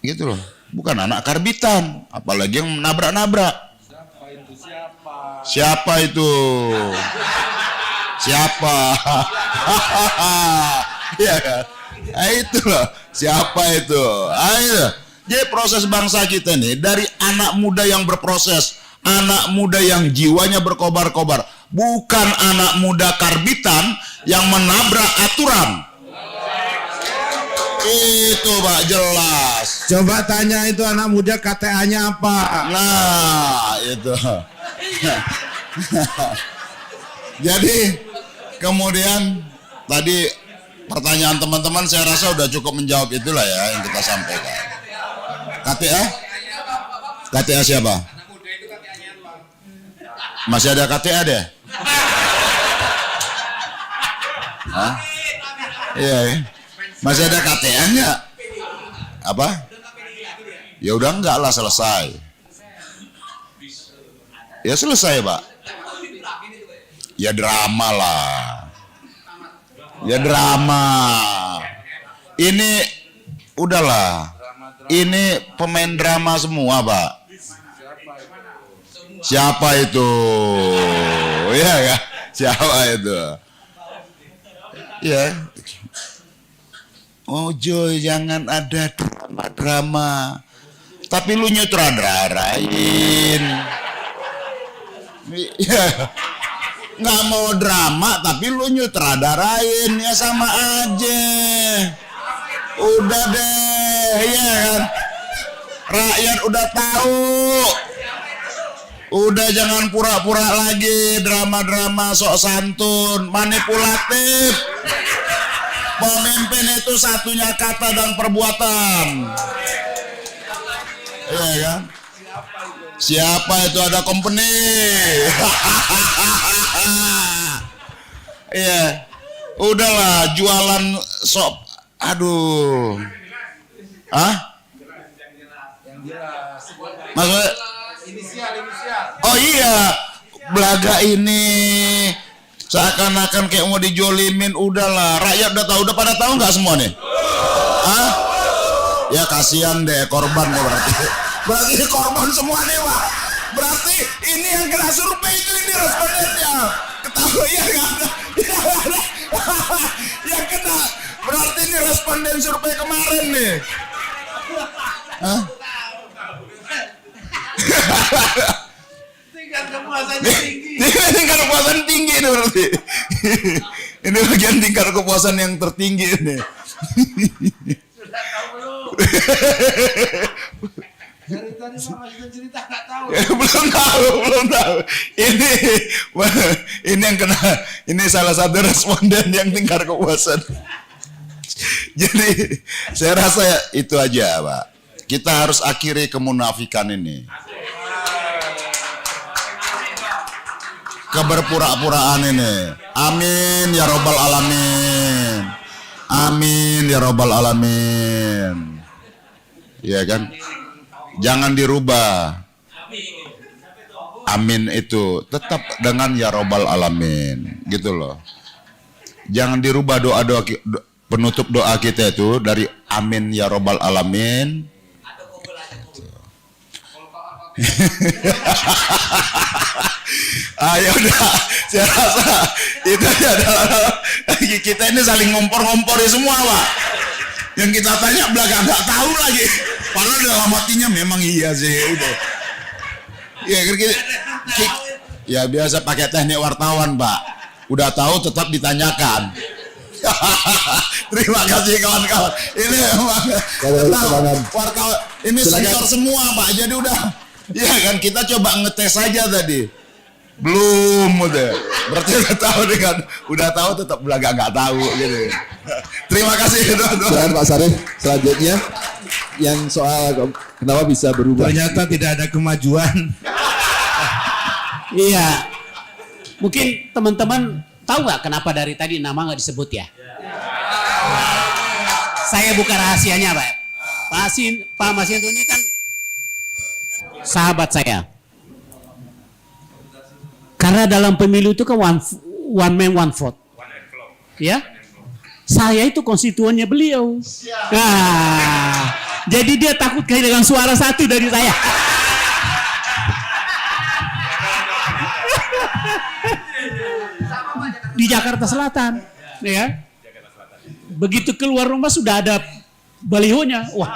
gitu loh. Bukan anak karbitan, apalagi yang menabrak-nabrak. Siapa itu? Siapa? Iya kan? Itu loh. Siapa itu? Ayo. Jadi proses bangsa kita nih dari anak muda yang berproses, anak muda yang jiwanya berkobar-kobar, bukan anak muda karbitan yang menabrak aturan. Itu, Pak, jelas. Coba tanya itu anak muda KTA-nya apa? Nah, itu. Jadi kemudian tadi pertanyaan teman-teman saya rasa udah cukup menjawab itulah ya yang kita sampaikan. KTA? KTA siapa? Masih ada KTA deh? Hah? Iya, ya. Masih ada KTA-nya? Apa? Ya udah enggak lah, selesai. Ya selesai, Pak. Ya drama lah. Ya drama. Ini udahlah. Ini pemain drama semua, Pak. Siapa itu? Ya kan? Siapa itu? Ya. Ojo, jangan ada drama-drama. Tapi lu nyutradarain. Ya. Nggak mau drama, tapi lu nyutradarain, ya sama aja. Udah deh, ya kan? Rakyat udah tahu. Udah jangan pura-pura lagi drama-drama sok santun, manipulatif. Pemimpin itu satunya kata dan perbuatan. Iya kan? Siapa itu, ada company? Iya. Udahlah, jualan sok. Aduh. Hah? Maksudnya? Oh iya, belaga ini seakan-akan kayak mau dijolimin. Udahlah, rakyat udah tahu, udah pada tahu nggak semua nih? Hah? Ya kasihan deh, korban deh berarti. Berarti korban semua nih, Pak. Berarti ini yang kena survei itu, ini respondennya. Ketahui ya nggak ada? Yang kena. Berarti ini responden survei kemarin nih. Hah? Tingkat kepuasannya tinggi. Tingkat kepuasan tinggi ini berarti. Ini bagian tingkat kepuasan yang tertinggi ini. Sudah tahu belum? Dari tadi Mas cerita nggak tahu. Belum tahu. Ini yang kena. Ini salah satu responden yang tingkat kepuasan. Jadi saya rasa itu aja, Pak. Kita harus akhiri kemunafikan ini. Keberpura-puraan ini. Amin ya robbal alamin. Amin ya robbal alamin. Iya kan? Jangan dirubah. Amin itu tetap dengan ya robbal alamin, gitu loh. Jangan dirubah doa-doa penutup doa kita itu dari amin ya robbal alamin. Ya udah, saya rasa itu adalah kita ini saling ngompor-ngompori semua, Pak. Yang kita tanya belakang nggak tahu lagi. Padahal dalam hatinya memang iya sih udah. Ya biasa pakai teknik wartawan, Pak. Udah tahu tetap ditanyakan. Terima kasih kawan-kawan. Ini memang wartawan. Ini senior semua, Pak. Jadi udah. Ya kan kita coba ngetes saja tadi. Belum udah. Berarti udah tahu tetap belaga nggak tahu gitu. Terima kasih teman-teman. Silakan Pak Sarif. Selanjutnya yang soal kenapa bisa berubah. Ternyata tidak ada kemajuan. Iya. Mungkin teman-teman tahu nggak kenapa dari tadi nama nggak disebut ya? Saya buka rahasianya, Pak. Pak Masinton ini kan sahabat saya. Karena dalam pemilu itu kan one man one vote. Ya. Saya itu konstituennya beliau. Nah, jadi dia takut kehilangan suara satu dari saya. Di Jakarta Selatan, ya. Begitu keluar rumah sudah ada balihonya. Wah.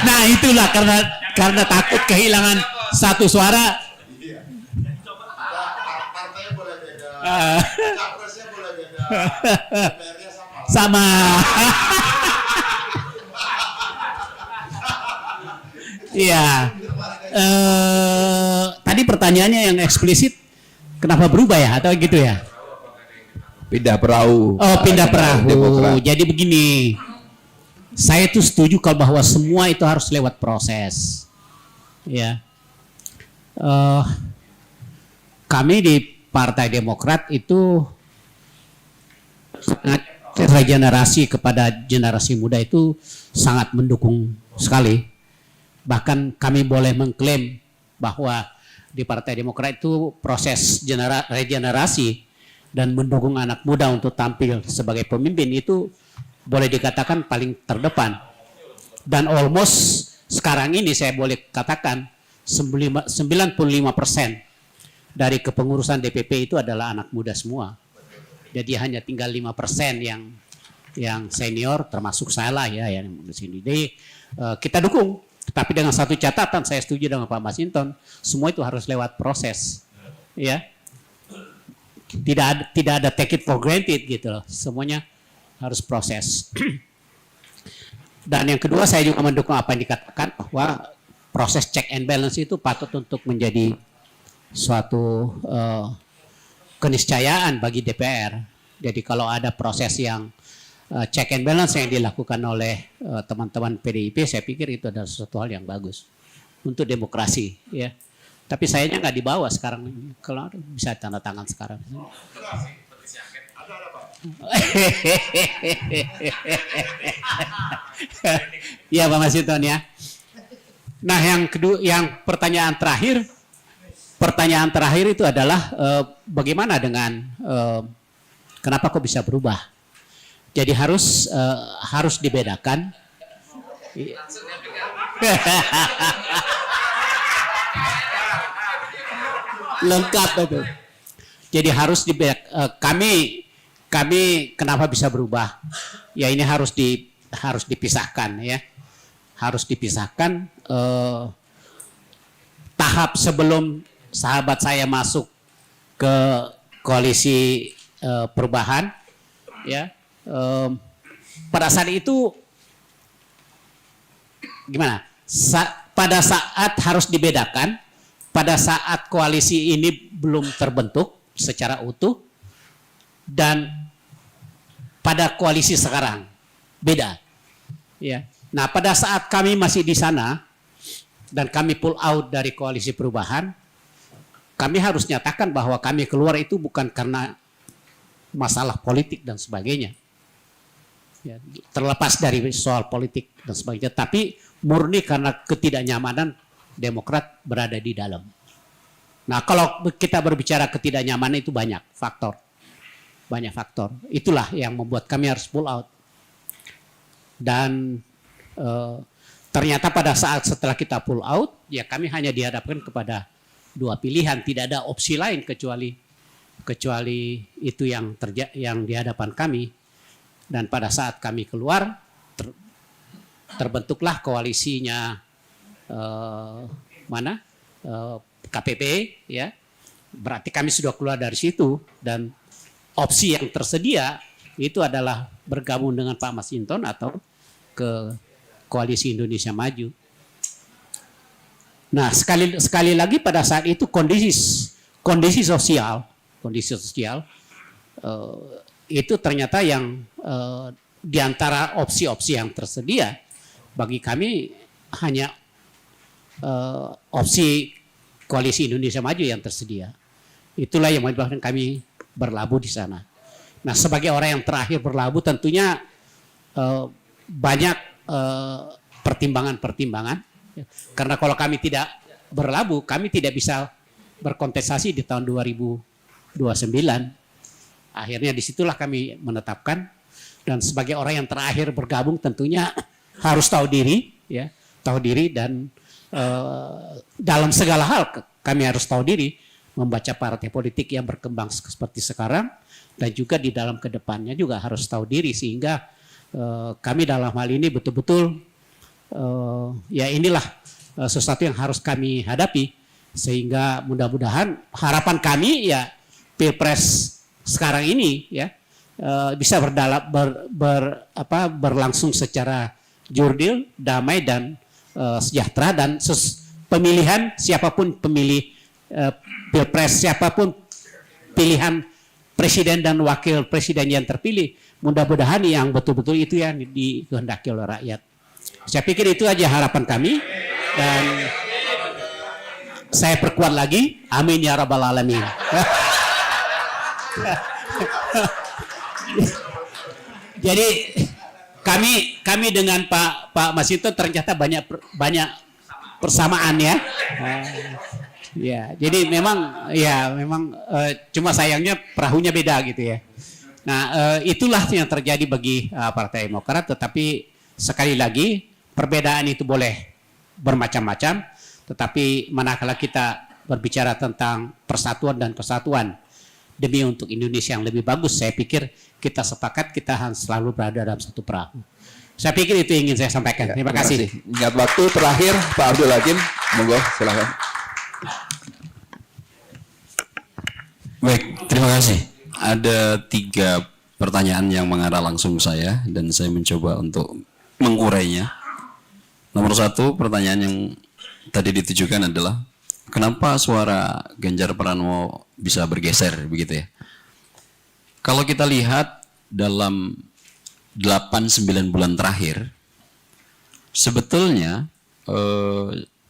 Nah, itulah karena takut kehilangan satu suara. Sama. Iya. Tadi pertanyaannya yang eksplisit, kenapa berubah ya atau gitu ya? Pindah perahu. Oh, pindah perahu. Demokrat. Jadi begini, saya tuh setuju kalau bahwa semua itu harus lewat proses. Ya. Kami di Partai Demokrat itu sangat regenerasi kepada generasi muda itu sangat mendukung sekali. Bahkan kami boleh mengklaim bahwa di Partai Demokrat itu proses regenerasi dan mendukung anak muda untuk tampil sebagai pemimpin itu boleh dikatakan paling terdepan. Dan almost sekarang ini saya boleh katakan 95% dari kepengurusan DPP itu adalah anak muda semua. Jadi hanya tinggal 5% yang senior, termasuk saya lah ya yang di sini. Jadi kita dukung, tapi dengan satu catatan, saya setuju dengan Pak Masinton, semua itu harus lewat proses, ya. Tidak ada take it for granted gitu loh. Semuanya harus proses. Dan yang kedua, saya juga mendukung apa yang dikatakan bahwa proses check and balance itu patut untuk menjadi suatu keniscayaan bagi DPR. Jadi kalau ada proses yang check and balance yang dilakukan oleh teman-teman PDIP, saya pikir itu adalah sesuatu hal yang bagus untuk demokrasi, ya. Tapi sayangnya nggak dibawa sekarang. Kalau bisa tanda tangan sekarang. Ya Pak Masinton ya. Nah yang kedua, pertanyaan terakhir itu adalah bagaimana dengan kenapa kok bisa berubah? Jadi harus dibedakan. Lengkap itu. Jadi harus kami kenapa bisa berubah? Ya ini harus dipisahkan ya. Harus dipisahkan tahap sebelum sahabat saya masuk ke koalisi perubahan ya. Pada saat itu gimana? Pada saat harus dibedakan, pada saat koalisi ini belum terbentuk secara utuh dan pada koalisi sekarang beda. Ya. Nah, pada saat kami masih di sana dan kami pull out dari koalisi perubahan, kami harus nyatakan bahwa kami keluar itu bukan karena masalah politik dan sebagainya. Ya, terlepas dari soal politik dan sebagainya, tapi murni karena ketidaknyamanan Demokrat berada di dalam. Nah, kalau kita berbicara ketidaknyamanan itu banyak faktor. Itulah yang membuat kami harus pull out. Dan ternyata pada saat setelah kita pull out, ya kami hanya dihadapkan kepada dua pilihan, tidak ada opsi lain kecuali itu yang di hadapan kami. Dan pada saat kami keluar, terbentuklah koalisinya KPP, ya. Berarti kami sudah keluar dari situ dan opsi yang tersedia itu adalah bergabung dengan Pak Masinton atau ke Koalisi Indonesia Maju. Nah, sekali lagi pada saat itu kondisi sosial itu ternyata yang di antara opsi-opsi yang tersedia bagi kami hanya opsi Koalisi Indonesia Maju yang tersedia. Itulah yang menyebabkan kami berlabuh di sana. Nah, sebagai orang yang terakhir berlabuh tentunya banyak pertimbangan-pertimbangan. Karena kalau kami tidak berlabuh, kami tidak bisa berkontestasi di tahun 2029. Akhirnya disitulah kami menetapkan, dan sebagai orang yang terakhir bergabung tentunya harus tahu diri, ya, dan dalam segala hal kami harus tahu diri, membaca partai politik yang berkembang seperti sekarang, dan juga di dalam kedepannya juga harus tahu diri, sehingga kami dalam hal ini betul-betul ya inilah sesuatu yang harus kami hadapi, sehingga mudah-mudahan harapan kami ya Pilpres sekarang ini ya bisa berlangsung secara jurdil, damai dan sejahtera, dan pemilihan siapapun pemilih Pilpres, siapapun pilihan presiden dan wakil presiden yang terpilih, mudah-mudahan yang betul-betul itu yang dikehendaki oleh rakyat. Saya pikir itu aja harapan kami, dan saya perkuat lagi, amin ya rabbal alamin. Jadi kami dengan Pak Masinton ternyata banyak persamaan ya. Ya, jadi memang cuma sayangnya perahunya beda gitu ya. Nah, itulah yang terjadi bagi Partai Demokrat, tetapi sekali lagi perbedaan itu boleh bermacam-macam, tetapi manakala kita berbicara tentang persatuan dan kesatuan demi untuk Indonesia yang lebih bagus, saya pikir kita sepakat kita harus selalu berada dalam satu perahu. Saya pikir itu yang ingin saya sampaikan. Terima kasih. Ingat waktu terakhir Pak Abdul Hakim, monggo silakan. Baik, terima kasih. Ada 3 pertanyaan yang mengarah langsung saya dan saya mencoba untuk mengurainya. Nomor 1, pertanyaan yang tadi ditujukan adalah kenapa suara Ganjar Pranowo bisa bergeser begitu ya? Kalau kita lihat dalam 8-9 bulan terakhir, sebetulnya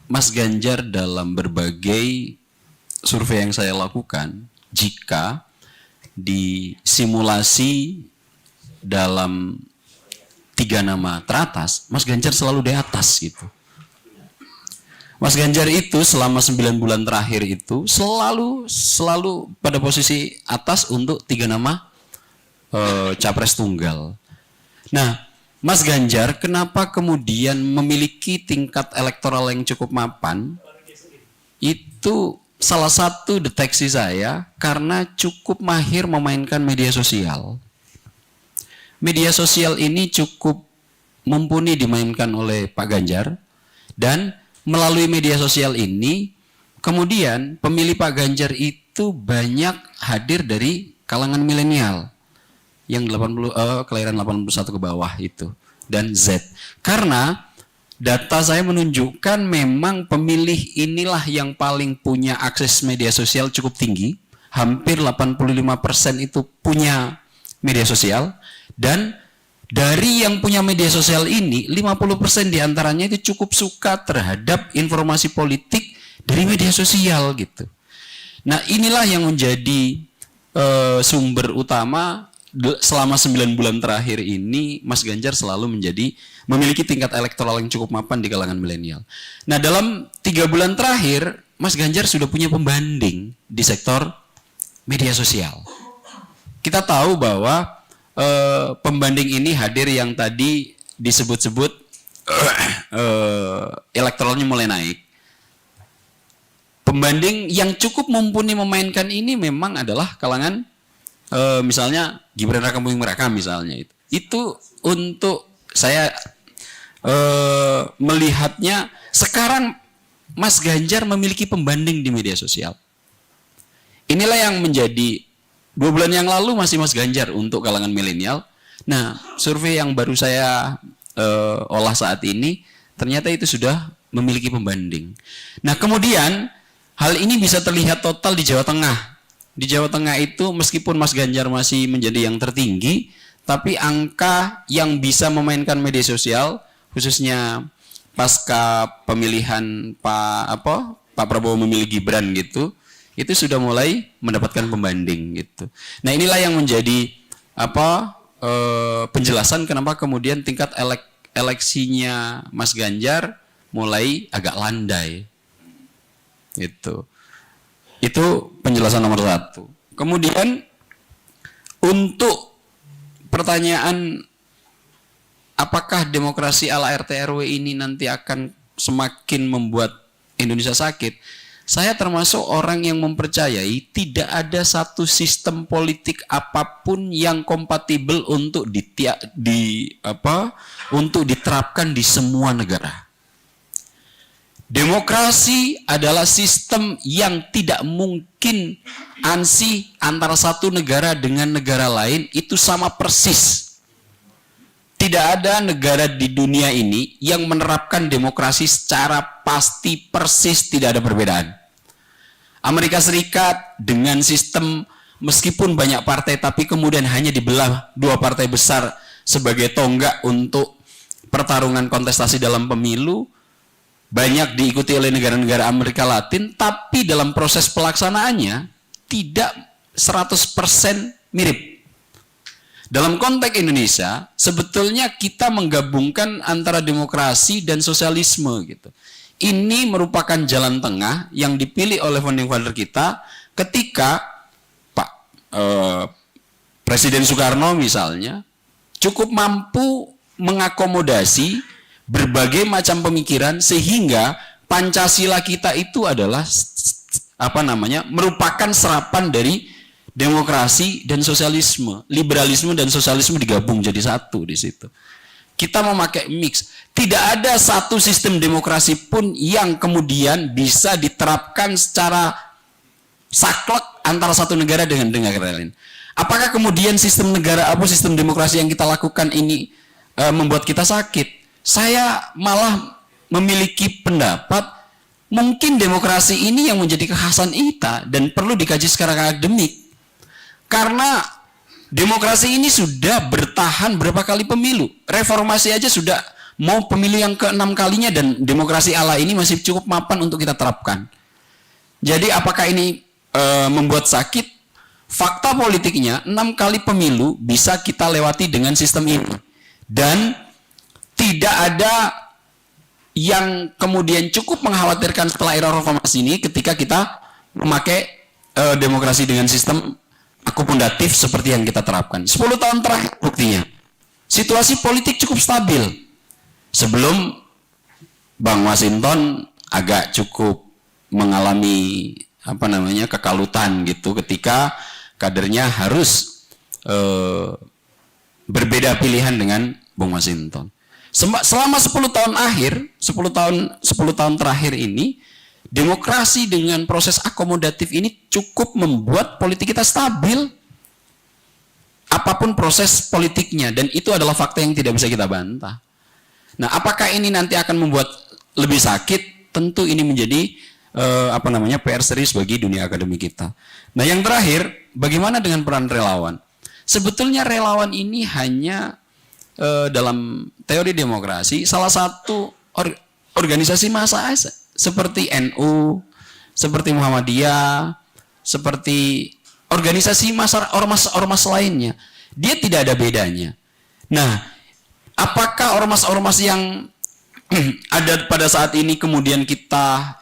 Mas Ganjar dalam berbagai survei yang saya lakukan, jika disimulasi dalam 3 nama teratas, Mas Ganjar selalu di atas gitu. Mas Ganjar itu selama 9 bulan terakhir itu selalu pada posisi atas untuk 3 nama capres tunggal. Nah, Mas Ganjar kenapa kemudian memiliki tingkat elektoral yang cukup mapan? Itu salah satu deteksi saya karena cukup mahir memainkan media sosial. Media sosial ini cukup mumpuni dimainkan oleh Pak Ganjar, dan melalui media sosial ini kemudian pemilih Pak Ganjar itu banyak hadir dari kalangan milenial yang kelahiran 81 ke bawah itu dan Z. Karena data saya menunjukkan memang pemilih inilah yang paling punya akses media sosial cukup tinggi. Hampir 85% itu punya media sosial, dan dari yang punya media sosial ini 50% diantaranya itu cukup suka terhadap informasi politik dari media sosial gitu. Nah, inilah yang menjadi sumber utama selama 9 bulan terakhir ini Mas Ganjar selalu memiliki tingkat elektoral yang cukup mapan di kalangan milenial. Nah, dalam 3 bulan terakhir Mas Ganjar sudah punya pembanding di sektor media sosial. Kita tahu bahwa pembanding ini hadir yang tadi disebut-sebut elektoralnya mulai naik. Pembanding yang cukup mumpuni memainkan ini memang adalah kalangan misalnya Gibran Raka Buming Raka misalnya itu untuk saya melihatnya sekarang Mas Ganjar memiliki pembanding di media sosial. Inilah yang menjadi 2 bulan yang lalu masih Mas Ganjar untuk kalangan milenial. Nah, survei yang baru saya olah saat ini ternyata itu sudah memiliki pembanding. Nah, kemudian hal ini bisa terlihat total di Jawa Tengah. Di Jawa Tengah itu meskipun Mas Ganjar masih menjadi yang tertinggi, tapi angka yang bisa memainkan media sosial khususnya pasca pemilihan Pak Prabowo memilih Gibran gitu, itu sudah mulai mendapatkan pembanding gitu. Nah, inilah yang menjadi penjelasan kenapa kemudian tingkat eleksinya Mas Ganjar mulai agak landai. Itu penjelasan nomor 1. Kemudian untuk pertanyaan apakah demokrasi ala RT/RW ini nanti akan semakin membuat Indonesia sakit? Saya termasuk orang yang mempercayai tidak ada satu sistem politik apapun yang kompatibel untuk untuk diterapkan di semua negara. Demokrasi adalah sistem yang tidak mungkin ansih antara satu negara dengan negara lain itu sama persis. Tidak ada negara di dunia ini yang menerapkan demokrasi secara pasti persis, tidak ada perbedaan. Amerika Serikat dengan sistem meskipun banyak partai tapi kemudian hanya dibelah 2 partai besar sebagai tonggak untuk pertarungan kontestasi dalam pemilu, banyak diikuti oleh negara-negara Amerika Latin, tapi dalam proses pelaksanaannya tidak 100% mirip. dalam konteks Indonesia sebetulnya kita menggabungkan antara demokrasi dan sosialisme gitu. Ini merupakan jalan tengah yang dipilih oleh founding father kita ketika Presiden Soekarno misalnya cukup mampu mengakomodasi berbagai macam pemikiran sehingga Pancasila kita itu adalah merupakan serapan dari demokrasi dan sosialisme, liberalisme dan sosialisme digabung jadi satu di situ. Kita memakai mix. Tidak ada satu sistem demokrasi pun yang kemudian bisa diterapkan secara saklek antara satu negara dengan negara lain. Apakah kemudian sistem demokrasi yang kita lakukan ini membuat kita sakit? Saya malah memiliki pendapat mungkin demokrasi ini yang menjadi kekhasan kita dan perlu dikaji secara akademik. Karena demokrasi ini sudah bertahan berapa kali pemilu. Reformasi aja sudah mau pemilu yang ke-6 kalinya dan demokrasi ala ini masih cukup mapan untuk kita terapkan. Jadi apakah ini membuat sakit? Fakta politiknya 6 kali pemilu bisa kita lewati dengan sistem ini. Dan tidak ada yang kemudian cukup mengkhawatirkan setelah era reformasi ini ketika kita memakai demokrasi dengan sistem akomodatif seperti yang kita terapkan. 10 tahun terakhir buktinya situasi politik cukup stabil. Sebelum Bang Masinton agak cukup mengalami kekalutan gitu ketika kadernya harus berbeda pilihan dengan Bung Masinton. Selama 10 tahun terakhir ini demokrasi dengan proses akomodatif ini cukup membuat politik kita stabil. Apapun proses politiknya, dan itu adalah fakta yang tidak bisa kita bantah. Nah, apakah ini nanti akan membuat lebih sakit? Tentu ini menjadi PR serius bagi dunia akademik kita. Nah, yang terakhir, bagaimana dengan peran relawan? Sebetulnya relawan ini hanya dalam teori demokrasi salah satu organisasi massa seperti NU, seperti Muhammadiyah, seperti organisasi massa ormas lainnya. Dia tidak ada bedanya. Nah, apakah ormas-ormas yang ada pada saat ini kemudian kita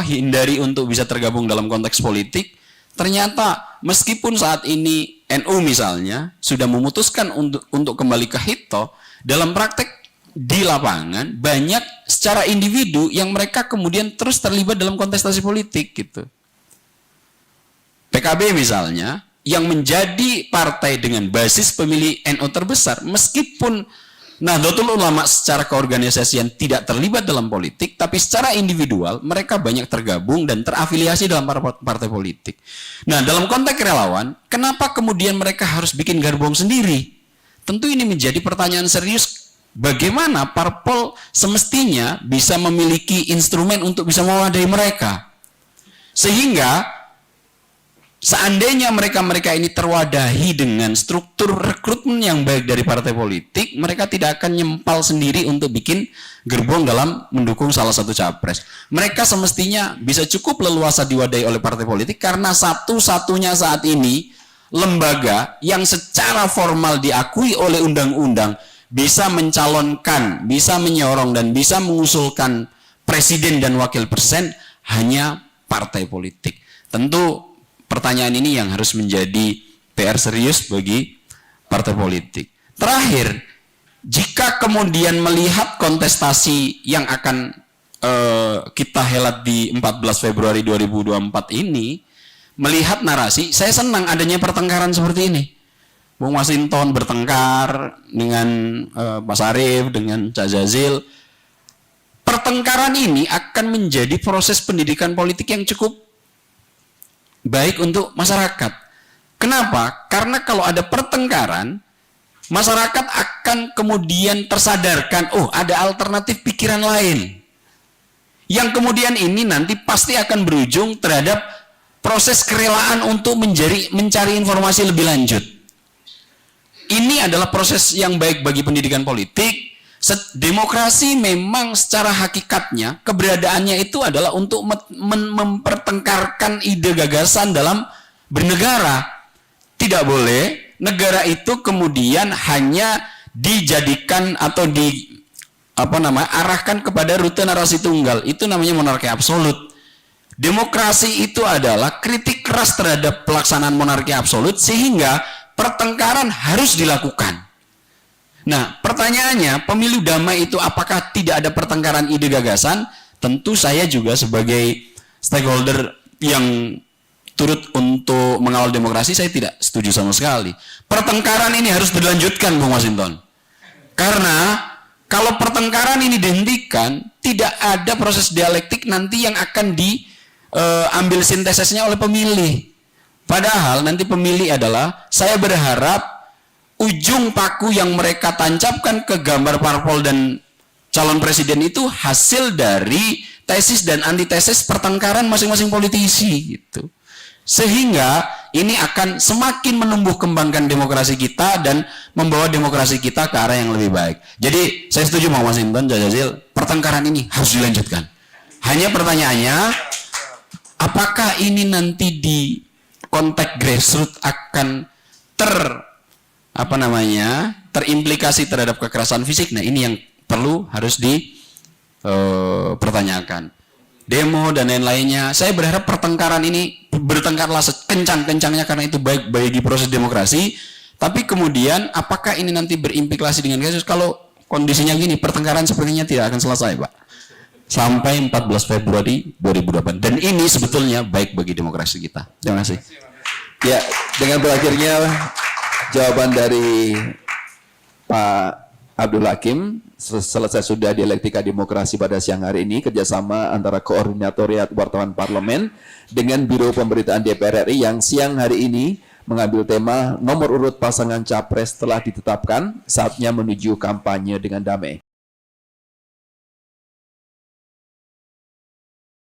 hindari untuk bisa tergabung dalam konteks politik? Ternyata meskipun saat ini NU misalnya sudah memutuskan untuk kembali ke HITO, dalam praktek di lapangan banyak secara individu yang mereka kemudian terus terlibat dalam kontestasi politik gitu. PKB misalnya yang menjadi partai dengan basis pemilih NU terbesar, meskipun Nahdlatul Ulama secara keorganisasian tidak terlibat dalam politik, tapi secara individual mereka banyak tergabung dan terafiliasi dalam partai politik. Nah, dalam konteks relawan, kenapa kemudian mereka harus bikin gerbong sendiri? Tentu ini menjadi pertanyaan serius. Bagaimana parpol semestinya bisa memiliki instrumen untuk bisa mewadahi mereka? Sehingga seandainya mereka ini terwadahi dengan struktur rekrutmen yang baik dari partai politik, mereka tidak akan nyempal sendiri untuk bikin gerbong dalam mendukung salah satu capres. Mereka semestinya bisa cukup leluasa diwadahi oleh partai politik karena satu-satunya saat ini lembaga yang secara formal diakui oleh undang-undang bisa mencalonkan, bisa menyorong dan bisa mengusulkan presiden dan wakil presiden hanya partai politik. Tentu pertanyaan ini yang harus menjadi PR serius bagi partai politik. Terakhir, jika kemudian melihat kontestasi yang akan kita helat di 14 Februari 2024 ini, melihat narasi, saya senang adanya pertengkaran seperti ini. Bung Masinton bertengkar dengan Pak Sarif, dengan Cak Zazil. Pertengkaran ini akan menjadi proses pendidikan politik yang cukup baik untuk masyarakat. Kenapa? Karena kalau ada pertengkaran, masyarakat akan kemudian tersadarkan, oh ada alternatif pikiran lain. Yang kemudian ini nanti pasti akan berujung terhadap proses kerelaan untuk mencari informasi lebih lanjut. Ini adalah proses yang baik bagi pendidikan politik. Demokrasi memang secara hakikatnya keberadaannya itu adalah untuk mempertengkarkan ide gagasan dalam bernegara. Tidak boleh negara itu kemudian hanya dijadikan atau arahkan kepada rute narasi tunggal. Itu namanya monarki absolut. Demokrasi itu adalah kritik keras terhadap pelaksanaan monarki absolut sehingga pertengkaran harus dilakukan. Nah, pertanyaannya, pemilu damai itu apakah tidak ada pertengkaran ide gagasan? Tentu saya juga sebagai stakeholder yang turut untuk mengawal demokrasi, saya tidak setuju sama sekali. Pertengkaran ini harus dilanjutkan, Bung Masinton. Karena kalau pertengkaran ini dihentikan, tidak ada proses dialektik nanti yang akan diambil sintesisnya oleh pemilih. Padahal nanti pemilih adalah, saya berharap ujung paku yang mereka tancapkan ke gambar parpol dan calon presiden itu hasil dari tesis dan antitesis pertengkaran masing-masing politisi gitu. Sehingga ini akan semakin menumbuh kembangkan demokrasi kita dan membawa demokrasi kita ke arah yang lebih baik. Jadi saya setuju Mas Masinton, Jazil, pertengkaran ini harus dilanjutkan. Hanya pertanyaannya, apakah ini nanti di konteks grassroots akan terimplikasi terhadap kekerasan fisik? Nah, ini yang harus dipertanyakan. Demo dan lain-lainnya, saya berharap pertengkaran ini bertengkarlah sekencang-kencangnya karena itu baik bagi proses demokrasi. Tapi kemudian apakah ini nanti berimplikasi dengan kasus? Kalau kondisinya gini, pertengkaran sepertinya tidak akan selesai, Pak, sampai 14 Februari 2008. Dan ini sebetulnya baik bagi demokrasi kita. Terima kasih. Ya, dengan berakhirnya jawaban dari Pak Abdul Hakim, selesai sudah dialektika demokrasi pada siang hari ini, kerjasama antara Koordinatoriat Wartawan Parlemen dengan Biro Pemberitaan DPR RI yang siang hari ini mengambil tema nomor urut pasangan capres telah ditetapkan, saatnya menuju kampanye dengan damai.